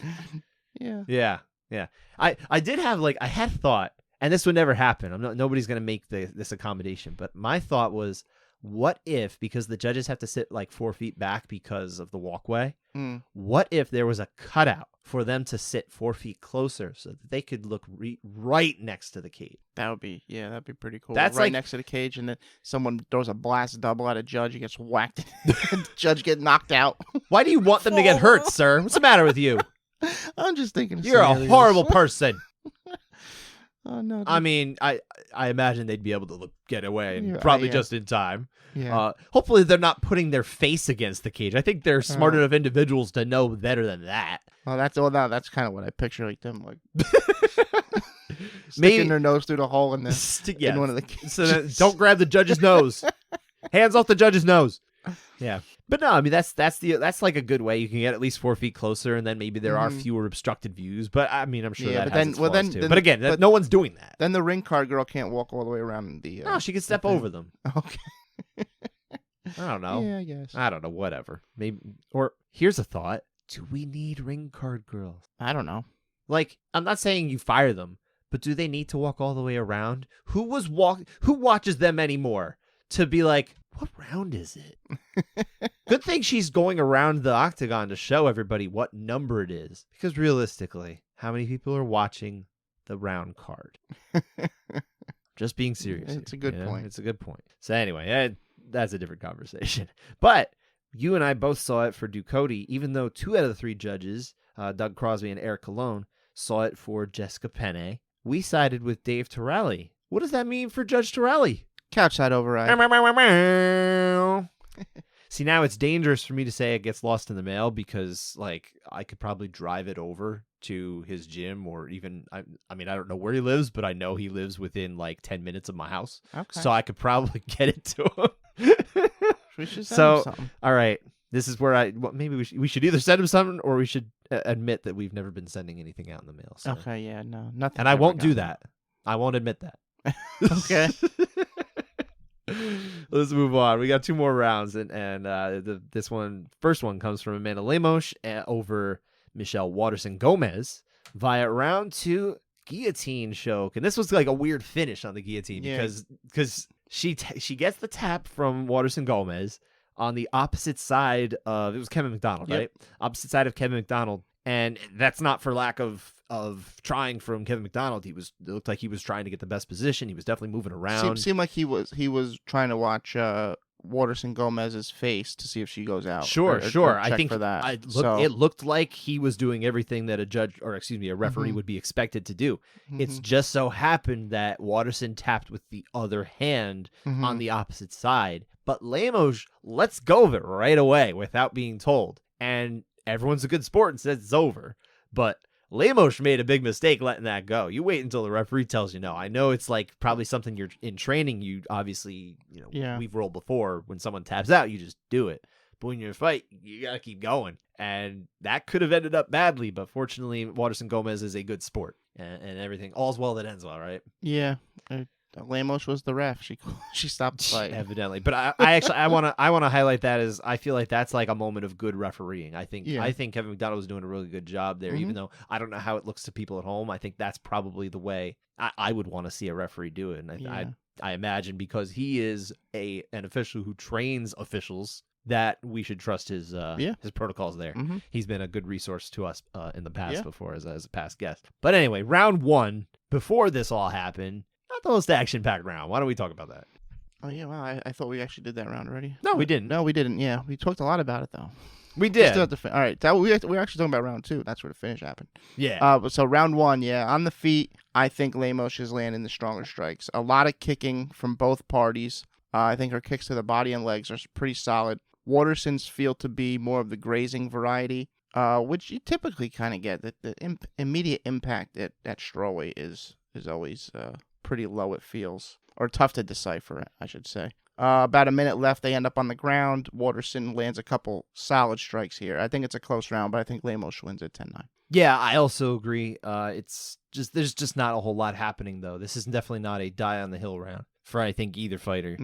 Yeah. I did have I had thought, and this would never happen. Nobody's gonna make this accommodation. But my thought was, what if, because the judges have to sit 4 feet back because of the walkway, what if there was a cutout for them to sit 4 feet closer so that they could look right next to the cage? That'd be pretty cool. That's right next to the cage, and then someone throws a blast double at a judge, he gets whacked, the judge get knocked out. Why do you want them to get hurt, sir? What's the matter with you? I'm just thinking. You're a horrible person. Oh no! I mean, I imagine they'd be able to get away, and probably just in time. Yeah. Hopefully, they're not putting their face against the cage. I think they're smart enough individuals to know better than that. Oh, that's kind of what I picture, them sticking their nose through the hole in in one of the cages. So don't grab the judge's nose. Hands off the judge's nose. Yeah. But no, I mean that's a good way. You can get at least 4 feet closer, and then maybe there are fewer obstructed views. But I mean, I'm sure that has its flaws too. But again, no one's doing that. Then the ring card girl can't walk all the way around the. No, she can step over them. Okay. I don't know. Yeah, I guess. I don't know. Whatever. Maybe. Or here's a thought: do we need ring card girls? I don't know. I'm not saying you fire them, but do they need to walk all the way around? Who watches them anymore to be like, what round is it? Good thing she's going around the octagon to show everybody what number it is. Because realistically, how many people are watching the round card? Just being serious. It's a good point. It's a good point. So anyway, that's a different conversation. But you and I both saw it for Ducote, even though 2 out of the 3 judges, Doug Crosby and Eric Colon, saw it for Jessica Penne. We sided with Dave Torelli. What does that mean for Judge Torelli? Couchside override. See, now it's dangerous for me to say it gets lost in the mail because, I could probably drive it over to his gym, or even, I don't know where he lives, but I know he lives within 10 minutes of my house. Okay. So I could probably get it to him. We should send him something. All right. This is where maybe we should either send him something, or we should admit that we've never been sending anything out in the mail. So. Okay, yeah, no, nothing. And I won't do that. I won't admit that. Okay. Let's move on. We got 2 more rounds, and first one comes from Amanda Lemos over Michelle Waterson-Gomez via round 2 guillotine choke. And this was a weird finish on the guillotine because she gets the tap from Waterson-Gomez on the opposite side of, it was Kevin McDonald, right? Opposite side of Kevin McDonald. And that's not for lack of trying from Kevin McDonald. It looked like he was trying to get the best position. He was definitely moving around. Seemed like he was trying to watch Waterson-Gomez's face to see if she goes out. Sure. I think for that. It looked like he was doing everything that a referee would be expected to do. It's just so happened that Waterson tapped with the other hand on the opposite side. But Lemos lets go of it right away without being told. And everyone's a good sport and says it's over. But Lemos made a big mistake letting that go. You wait until the referee tells you no. I know it's probably something you're in training. You obviously, we've rolled before. When someone taps out, you just do it. But when you're in a fight, you got to keep going. And that could have ended up badly. But fortunately, Waterson-Gomez is a good sport. And everything, all's well that ends well, right? Yeah. Lemos was the ref. She stopped the fight. Evidently. But I want to highlight that as I feel like that's a moment of good refereeing. I think Kevin McDonald was doing a really good job there, even though I don't know how it looks to people at home. I think that's probably the way I would want to see a referee do it. And I imagine because he is an official who trains officials that we should trust his protocols there. He's been a good resource to us in the past before as a past guest. But anyway, round 1, before this all happened, not the most action-packed round. Why don't we talk about that? Oh, yeah, wow. I thought we actually did that round already. No, we didn't. No, we didn't. Yeah, we talked a lot about it, though. We did. All right, we're actually talking about round 2. That's where the finish happened. Yeah. So round 1, on the feet, I think Lemos is landing the stronger strikes. A lot of kicking from both parties. I think her kicks to the body and legs are pretty solid. Waterson's feel to be more of the grazing variety, which you typically kind of get. The immediate impact at strawweight is always pretty low, it feels, or tough to decipher, I should say. About a minute left, they end up on the ground. Waterson lands a couple solid strikes here. I think it's a close round, but I think Lemos wins at 10-9. Yeah, I also agree. It's just there's just not a whole lot happening though. This is definitely not a die on the hill round for I think either fighter.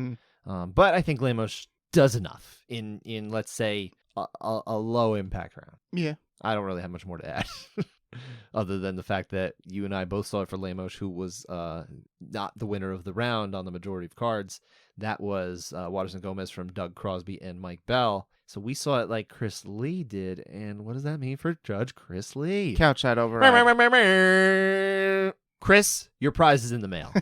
But I think Lemos does enough in let's say a low impact round. Yeah, I don't really have much more to add. Other than the fact that you and I both saw it for Lemos, who was not the winner of the round on the majority of cards. That was Waterson Gomez from Doug Crosby and Mike Bell. So we saw it like Chris Lee did. And what does that mean for Judge Chris Lee? Couchside override. Chris, your prize is in the mail.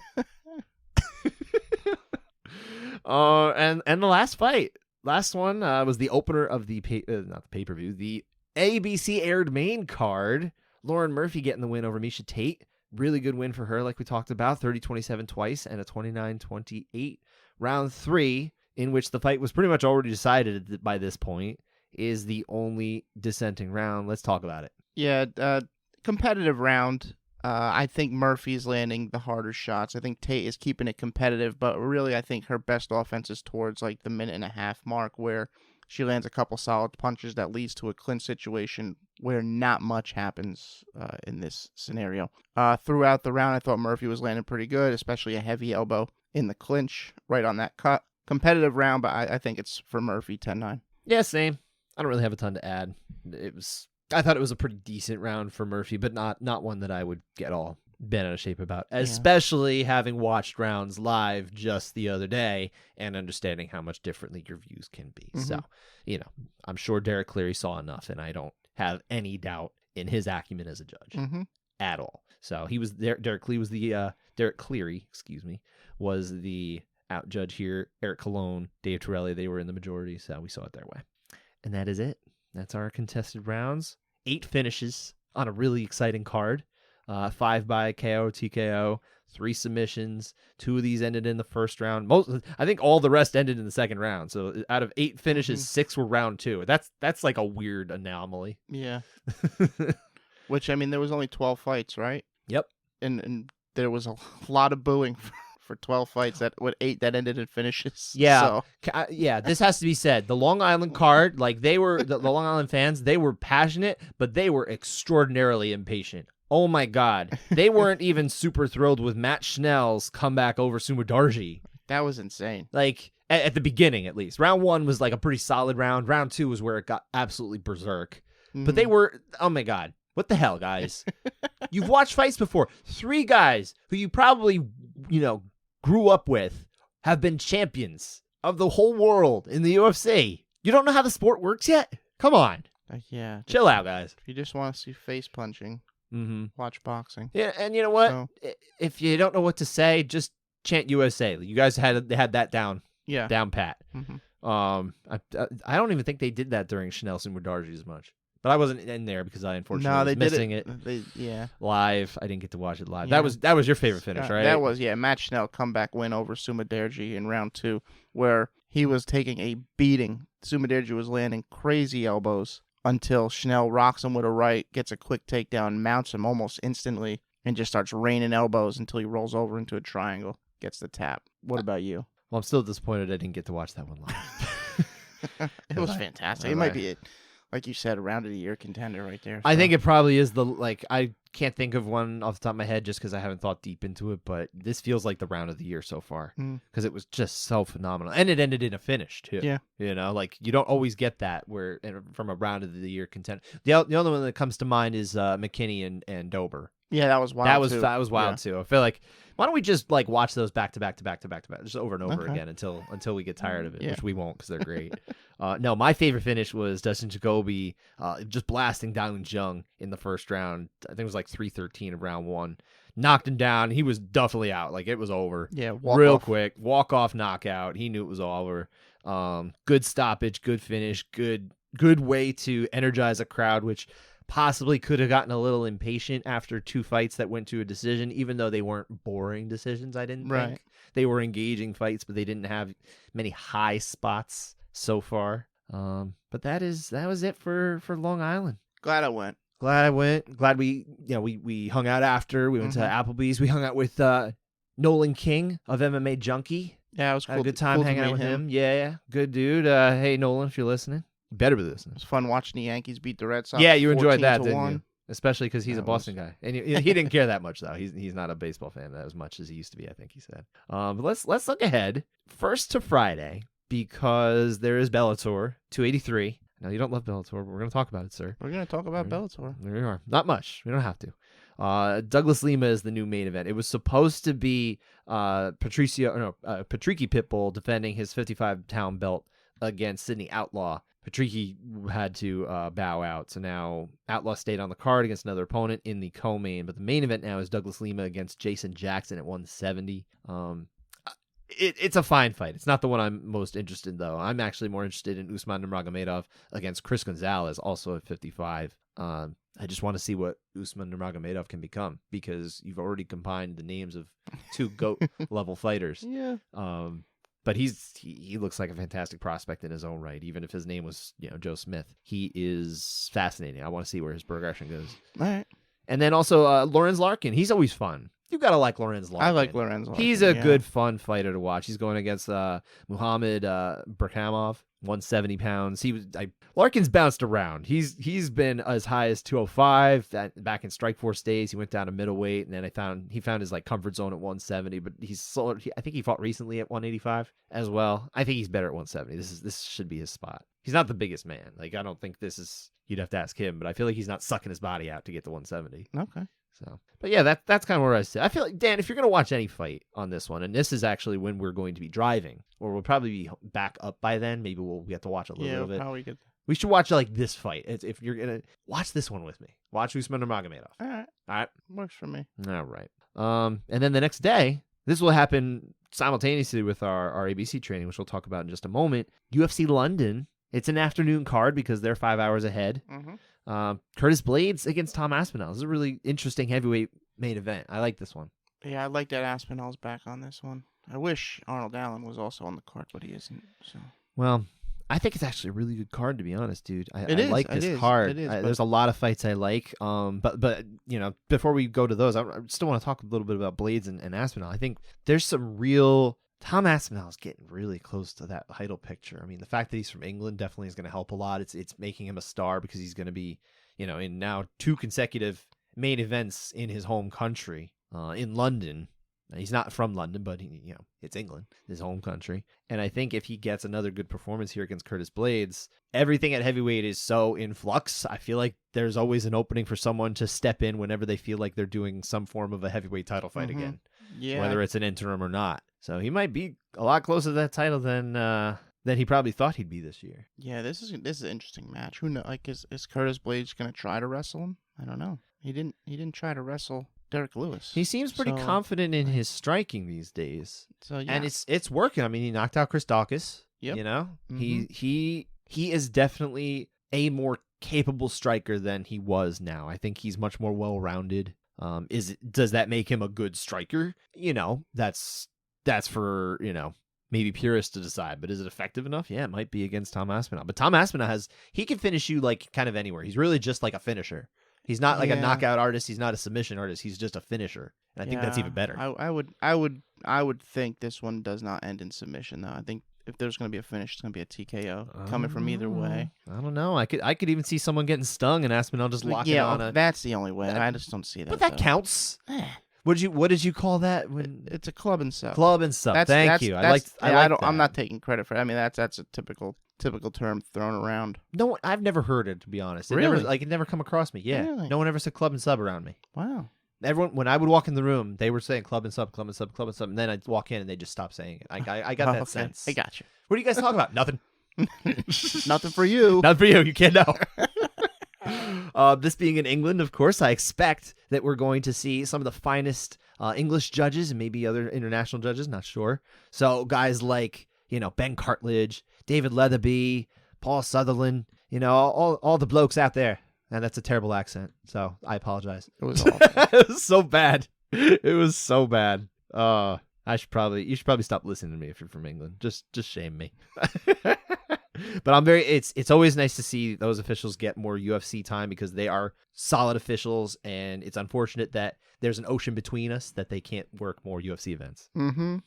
And the last fight. Last one was the opener of the not the pay-per-view, the ABC aired main card. Lauren Murphy getting the win over Miesha Tate. Really good win for her, like we talked about. 30-27 twice and a 29-28 round 3, in which the fight was pretty much already decided by this point, is the only dissenting round. Let's talk about it. Yeah, competitive round. I think Murphy's landing the harder shots. I think Tate is keeping it competitive, but really I think her best offense is towards like the 1.5-minute mark, where she lands a couple solid punches that leads to a clinch situation where not much happens in this scenario. Throughout the round, I thought Murphy was landing pretty good, especially a heavy elbow in the clinch right on that cut. Competitive round, but I think it's for Murphy 10-9. Yeah, same. I don't really have a ton to add. I thought it was a pretty decent round for Murphy, but not one that I would get all bent out of shape about, especially having watched rounds live just the other day and understanding how much differently your views can be. Mm-hmm. So, I'm sure Derek Cleary saw enough, and I don't have any doubt in his acumen as a judge at all. So he was there. Derek Cleary was the out judge here. Eric Colon, Dave Torelli, they were in the majority, so we saw it their way. And that is it. That's our contested rounds. 8 finishes on a really exciting card. 5 by KO, TKO, 3 submissions. 2 of these ended in the first round. I think all the rest ended in the second round. So out of 8 finishes, 6 were round 2. That's like a weird anomaly. Yeah. Which, I mean, there was only 12 fights, right? Yep. And there was a lot of booing for 12 fights, 8 that ended in finishes. Yeah. So. Yeah, this has to be said. The Long Island card, like the Long Island fans, they were passionate, but they were extraordinarily impatient. Oh my God. They weren't even super thrilled with Matt Schnell's comeback over Sumodarji. That was insane. Like, at the beginning, at least. Round 1 was like a pretty solid round. Round 2 was where it got absolutely berserk. Mm-hmm. But they were, oh my God. What the hell, guys? You've watched fights before. 3 guys who you probably, grew up with have been champions of the whole world in the UFC. You don't know how the sport works yet? Come on. Yeah. Chill out, guys. If you just want to see face punching, watch boxing. Yeah, and you know what? So, if you don't know what to say, just chant USA. You guys had that down. Yeah. Down pat. Mm-hmm. I don't even think they did that during Chanel Sumodarji as much. But I wasn't in there because I unfortunately was missing it live. I didn't get to watch it live. Yeah. That was your favorite finish, right? That was, Matt Schnell comeback win over Sumodarji in round 2, where he was taking a beating. Sumodarji was landing crazy elbows until Schnell rocks him with a right, gets a quick takedown, mounts him almost instantly, and just starts raining elbows until he rolls over into a triangle, gets the tap. What about you? Well, I'm still disappointed I didn't get to watch that one live. It was fantastic. It might be it. Like you said, a round of the year contender right there. So. I think it probably is I can't think of one off the top of my head just because I haven't thought deep into it, but this feels like the round of the year so far because it was just so phenomenal. And it ended in a finish, too. Yeah. You don't always get that from a round of the year contender. The other one that comes to mind is McKinney and Dober. Yeah, that was wild, too. That was wild, too. I feel like, why don't we just watch those back to back, just over and over again until we get tired of it, which we won't because they're great. No, my favorite finish was Dustin Jacoby just blasting Dong Jung in the first round. I think it was like 3-13 of round 1. Knocked him down. He was definitely out. Like, it was over. Yeah, quick. Walk-off knockout. He knew it was over. Good stoppage, good finish, good way to energize a crowd, which possibly could have gotten a little impatient after 2 fights that went to a decision, even though they weren't boring decisions, I didn't think. They were engaging fights, but they didn't have many high spots so far. But that was it for Long Island. Glad I went. Glad we hung out after. We went to Applebee's. We hung out with Nolan King of MMA Junkie. Yeah, it was cool. Had a good time hanging out with him. Yeah. Good dude. Hey, Nolan, if you're listening. You better be listening. It was fun watching the Yankees beat the Red Sox. Yeah, you enjoyed that, didn't you? especially because he's a Boston guy, and he didn't care that much though. He's not a baseball fan as much as he used to be. I think he said. But let's look ahead first to Friday because there is Bellator 283. Now you don't love Bellator, but we're going to talk about it, sir. We're going to talk about Bellator. There you are. Not much. We don't have to. Douglas Lima is the new main event. It was supposed to be Patricky Pitbull defending his 55-pound belt against Sydney Outlaw. Patricky had to bow out, so now Outlaw stayed on the card against another opponent in the co-main. But the main event now is Douglas Lima against Jason Jackson at 170. It's a fine fight. It's not the one I'm most interested in, though. I'm actually more interested in Usman Nurmagomedov against Chris Gonzalez, also at 55. I just want to see what Usman Nurmagomedov can become because you've already combined the names of two GOAT level fighters. Yeah. But he looks like a fantastic prospect in his own right, even if his name was Joe Smith. He is fascinating. I want to see where his progression goes. All right. And then also Lorenz Larkin. He's always fun. You gotta like Lorenz Larkin. I like Lorenz Larkin. He's a good, fun fighter to watch. He's going against Muhammad Burkhamov, 170 pounds. Larkin's bounced around. He's been as high as 205 back in Strikeforce days. He went down to middleweight, and then he found his comfort zone at 170. But I think he fought recently at 185 as well. I think he's better at 170. This should be his spot. He's not the biggest man. I don't think this is. You'd have to ask him, but I feel like he's not sucking his body out to get to 170. Okay. So, but yeah, that's kind of where I sit. I feel like, Dan, if you're going to watch any fight on this one, and this is actually when we're going to be driving, or we'll probably be back up by then, maybe we'll get to watch a little bit of it. We should watch this fight. If you're going to watch this one with me, watch Usman Nurmagomedov. All right. Works for me. All right. And then the next day, this will happen simultaneously with our ABC training, which we'll talk about in just a moment. UFC London. It's an afternoon card because they're 5 hours ahead. Mm-hmm. Curtis Blades against Tom Aspinall. This is a really interesting heavyweight main event. I like this one. Yeah, I like that Aspinall's back on this one. I wish Arnold Allen was also on the card, but he isn't. So. Well, I think it's actually a really good card, to be honest, dude. I like this card. There's a lot of fights I like. But before we go to those, I still want to talk a little bit about Blades and Aspinall. I think there's some real. Tom Aspinall is getting really close to that title picture. I mean, the fact that he's from England definitely is going to help a lot. It's making him a star because he's going to be, in now 2 consecutive main events in his home country, in London. Now, he's not from London, but it's England, his home country. And I think if he gets another good performance here against Curtis Blades, everything at heavyweight is so in flux. I feel like there's always an opening for someone to step in whenever they feel like they're doing some form of a heavyweight title fight again. Yeah. Whether it's an interim or not. So he might be a lot closer to that title than he probably thought he'd be this year. Yeah, this is an interesting match. Who knows? Is Curtis Blades going to try to wrestle him? I don't know. He didn't try to wrestle Derek Lewis. He seems pretty confident in his striking these days. So yeah. And it's working. I mean, he knocked out Chris Dawkins. Yep. Mm-hmm. He is definitely a more capable striker than he was now. I think he's much more well-rounded. Does that make him a good striker? That's for, maybe purists to decide, but is it effective enough? Yeah, it might be against Tom Aspinall. But Tom Aspinall he can finish you kind of anywhere. He's really just like a finisher. He's not like a knockout artist. He's not a submission artist. He's just a finisher. And I think that's even better. I would think this one does not end in submission though. I think if there's going to be a finish, it's going to be a TKO coming from either way. I don't know. I could even see someone getting stung and Aspinall just locking on a. That's the only way. I just don't see that. But that counts. What did you call that? It's a club and sub. Club and sub. Thank you. I'm not taking credit for it. I mean, that's a typical term thrown around. No, I've never heard it, to be honest. Really? It never come across me. Yeah. Really? No one ever said club and sub around me. Wow. Everyone, when I would walk in the room, they were saying club and sub, club and sub, club and sub, and then I'd walk in and they just stopped saying it. I got that sense. I got you. What are you guys talking about? Nothing. Nothing for you. Nothing for you. You can't know. This being in England, of course, I expect that we're going to see some of the finest English judges and maybe other international judges, not sure. So guys like, Ben Cartledge, David Leatherby, Paul Sutherland, all the blokes out there. And that's a terrible accent, so I apologize. It was awful. It was so bad. It was so bad. You should probably stop listening to me if you're from England. Just shame me. But it's always nice to see those officials get more UFC time because they are solid officials, and it's unfortunate that there's an ocean between us that they can't work more UFC events. Mm-hmm.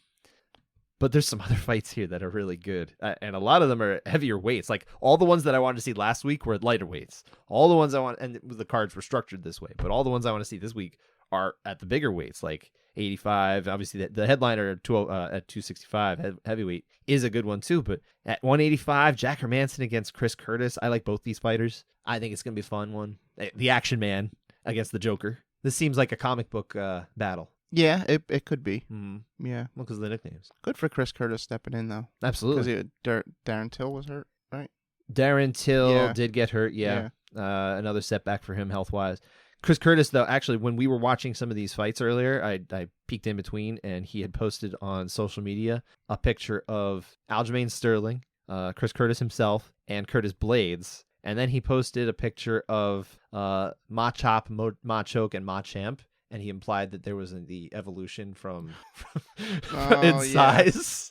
But there's some other fights here that are really good. And a lot of them are heavier weights. Like all the ones that I wanted to see last week were at lighter weights. All the ones I want, and the cards were structured this way, but all the ones I want to see this week are at the bigger weights, like 85. Obviously, the headliner at 265 heavyweight is a good one too. But at 185, Jack Hermanson against Chris Curtis. I like both these fighters. I think it's going to be a fun one. The Action Man against the Joker. This seems like a comic book battle. Yeah, it could be. Mm-hmm. Yeah. Well, because of the nicknames. Good for Chris Curtis stepping in, though. Absolutely. Because Darren Till was hurt, right? Darren Till did get hurt, yeah. Another setback for him health-wise. Chris Curtis, though, actually, when we were watching some of these fights earlier, I peeked in between, and he had posted on social media a picture of Aljamain Sterling, Chris Curtis himself, and Curtis Blades. And then he posted a picture of Machop, Machoke, and Machamp. And he implied that there was the evolution from in size.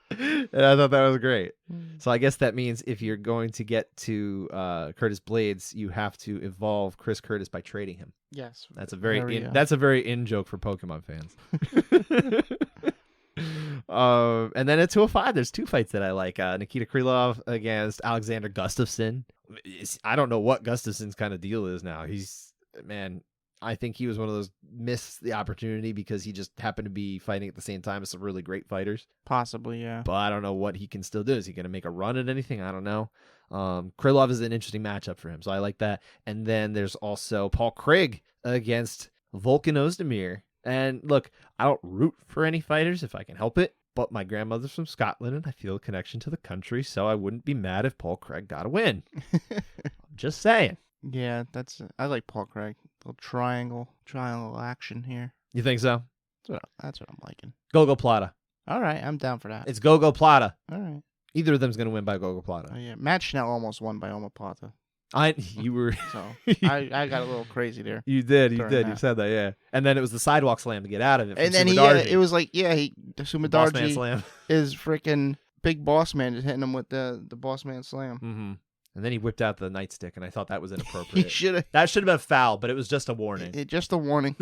And I thought that was great. So I guess that means if you're going to get to Curtis Blades, you have to evolve Chris Curtis by trading him. Yes. That's a very in joke for Pokemon fans. And then at 205, there's two fights that I like. Nikita Krylov against Alexander Gustafsson. I don't know what Gustafsson's kind of deal is now. I think he was one of those missed the opportunity because he just happened to be fighting at the same time as some really great fighters. Possibly, yeah. But I don't know what he can still do. Is he going to make a run at anything? I don't know. Krylov is an interesting matchup for him, so I like that. And then there's also Paul Craig against Volkan Ozdemir. And look, I don't root for any fighters if I can help it, but my grandmother's from Scotland and I feel a connection to the country, so I wouldn't be mad if Paul Craig got a win. I'm just saying. Yeah, I like Paul Craig. Little triangle action here. You think so? That's what I'm liking. Gogo Plata. All right, I'm down for that. It's Gogo Plata. All right. Either of them's going to win by Gogo Plata. Oh, yeah. Matt Schnell almost won by omoplata. You were so I got a little crazy there. You did. You said that, yeah. And then it was the sidewalk slam to get out of it. And then it was like, Sumadarji is freaking big boss man just hitting him with the boss man slam. Mm-hmm. And then he whipped out the nightstick, and I thought that was inappropriate. That should have been a foul, but it was just a warning. Just a warning.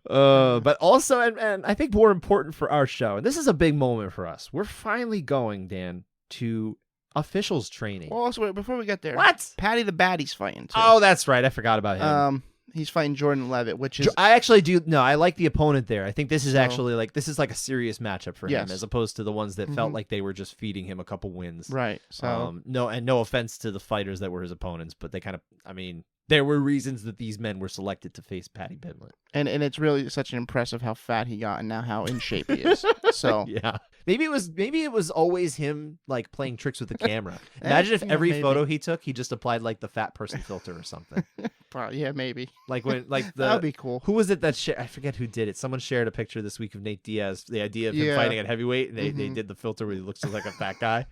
But also, and I think more important for our show, and this is a big moment for us, we're finally going, Dan, to officials training. Well, also, wait, before we get there. What? Patty the Baddie's fighting, too. Oh, that's right. I forgot about him. He's fighting Jordan Levitt, which is... I actually do... No, I like the opponent there. I think this is actually like a serious matchup for him, as opposed to the ones that felt like they were just feeding him a couple wins. Right. So no offense to the fighters that were his opponents, but they kind of... I mean, there were reasons that these men were selected to face Patty Bimlett. And it's really such an impressive how fat he got and now how in shape he is. So yeah. Maybe it was always him like playing tricks with the camera. Imagine if every photo he took, he just applied like the fat person filter or something. Probably, yeah, maybe. Like when that'd be cool. Who was it that I forget who did it. Someone shared a picture this week of Nate Diaz, the idea of him fighting at heavyweight, and they did the filter where he looks like a fat guy.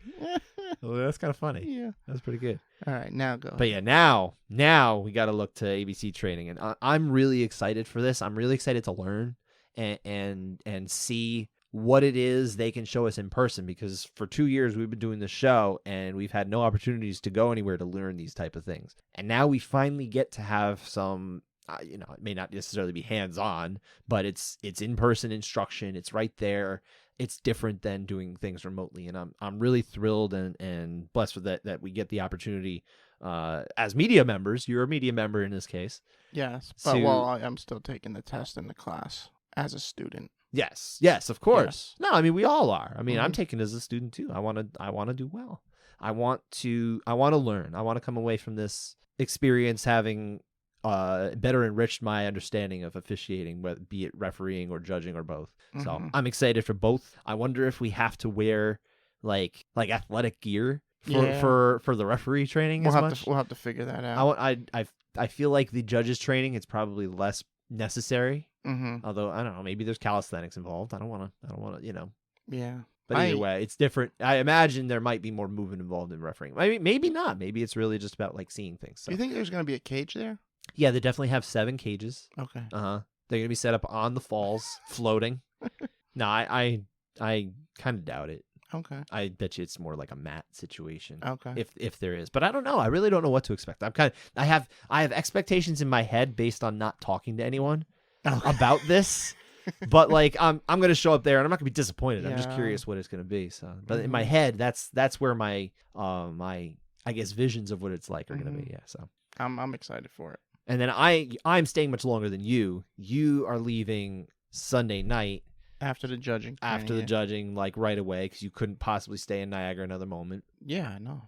Well, that's kind of funny. Yeah, that's pretty good. All right, now go. But yeah, now we got to look to ABC training, and I'm really excited for this. I'm really excited to learn and see what it is they can show us in person, because for 2 years we've been doing this show and we've had no opportunities to go anywhere to learn these type of things. And now we finally get to have some, it may not necessarily be hands-on, but it's in-person instruction. It's right there. It's different than doing things remotely. And I'm really thrilled and blessed with that we get the opportunity as media members. You're a media member in this case. Yes. But I'm still taking the test in the class as a student. Yes, of course. Yes. No, I mean we all are. I mean, I'm taking it as a student too. I want to do well. I want to learn. I want to come away from this experience having better enriched my understanding of officiating, whether be it refereeing or judging or both. So I'm excited for both. I wonder if we have to wear like athletic gear for the referee training. We'll have to figure that out. I feel like the judges training, it's probably less necessary. Mm-hmm. Although I don't know, maybe there's calisthenics involved. I don't want to. Yeah. But either way, it's different. I imagine there might be more movement involved in refereeing. Maybe not. Maybe it's really just about like seeing things. So. Do you think there's going to be a cage there? Yeah, they definitely have 7 cages. Okay. They're going to be set up on the falls, floating. No, I kind of doubt it. Okay. I bet you it's more like a mat situation. Okay. If there is, but I don't know. I really don't know what to expect. I have expectations in my head based on not talking to anyone about this. But like I'm gonna show up there and I'm not gonna be disappointed. I'm just Yeah. curious what it's gonna be. So, but in my head, that's where my my I guess visions of what it's like are gonna be. Yeah. So I'm excited for it. and then I'm staying much longer than you. You are leaving Sunday night After the judging. after the yeah. judging, like right away, because you couldn't possibly stay in Niagara another moment. Yeah, I know.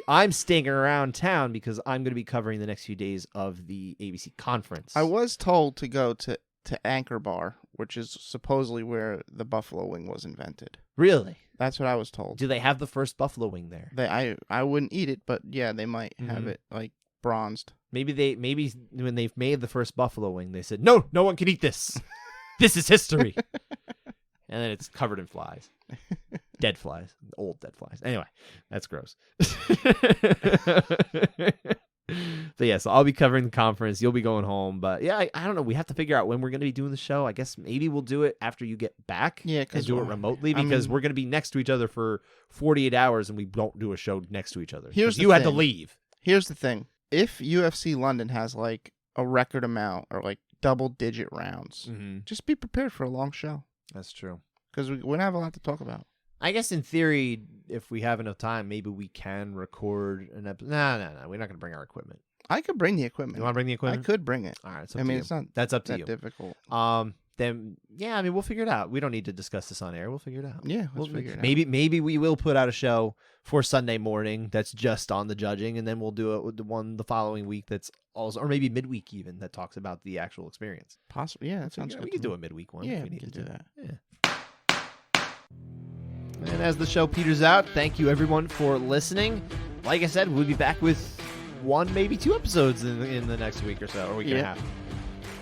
I'm staying around town because I'm going to be covering the next few days of the ABC conference. I was told to go to Anchor Bar, which is supposedly where the buffalo wing was invented. Really? That's what I was told. Do they have the first buffalo wing there? I wouldn't eat it, but yeah, they might have it like bronzed. Maybe when they've made the first buffalo wing, they said, no one can eat this. This is history. And then it's covered in flies. Dead flies. Old dead flies. Anyway, that's gross. So yeah, so I'll be covering the conference. You'll be going home. But yeah, I don't know. We have to figure out when we're going to be doing the show. I guess maybe we'll do it after you get back. Yeah, and do it remotely because we're going to be next to each other for 48 hours and we don't do a show next to each other. You had to leave. Here's the thing. If UFC London has like a record amount or like double-digit rounds, just be prepared for a long show. That's true. Because we don't have a lot to talk about. I guess in theory, if we have enough time, maybe we can record an episode. No. We're not going to bring our equipment. I could bring the equipment. You want to bring the equipment? I could bring it. All right. It's not That's up to that you. difficult. Then yeah, I mean, we'll figure it out. We don't need to discuss this on air. We'll figure it out. Yeah, we'll figure it out. Maybe we will put out a show for Sunday morning that's just on the judging, and then we'll do it with the one the following week that's also, or maybe midweek even, that talks about the actual experience. Possibly. Yeah, that sounds good. We could do a midweek one. Yeah, if we can do that. Yeah. And as the show peters out, thank you everyone for listening. Like I said, we'll be back with one, maybe 2 episodes in the next week or so, or week and a half.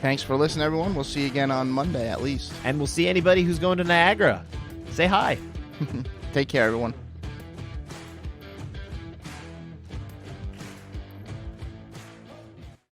Thanks for listening, everyone. We'll see you again on Monday, at least. And we'll see anybody who's going to Niagara. Say hi. Take care, everyone.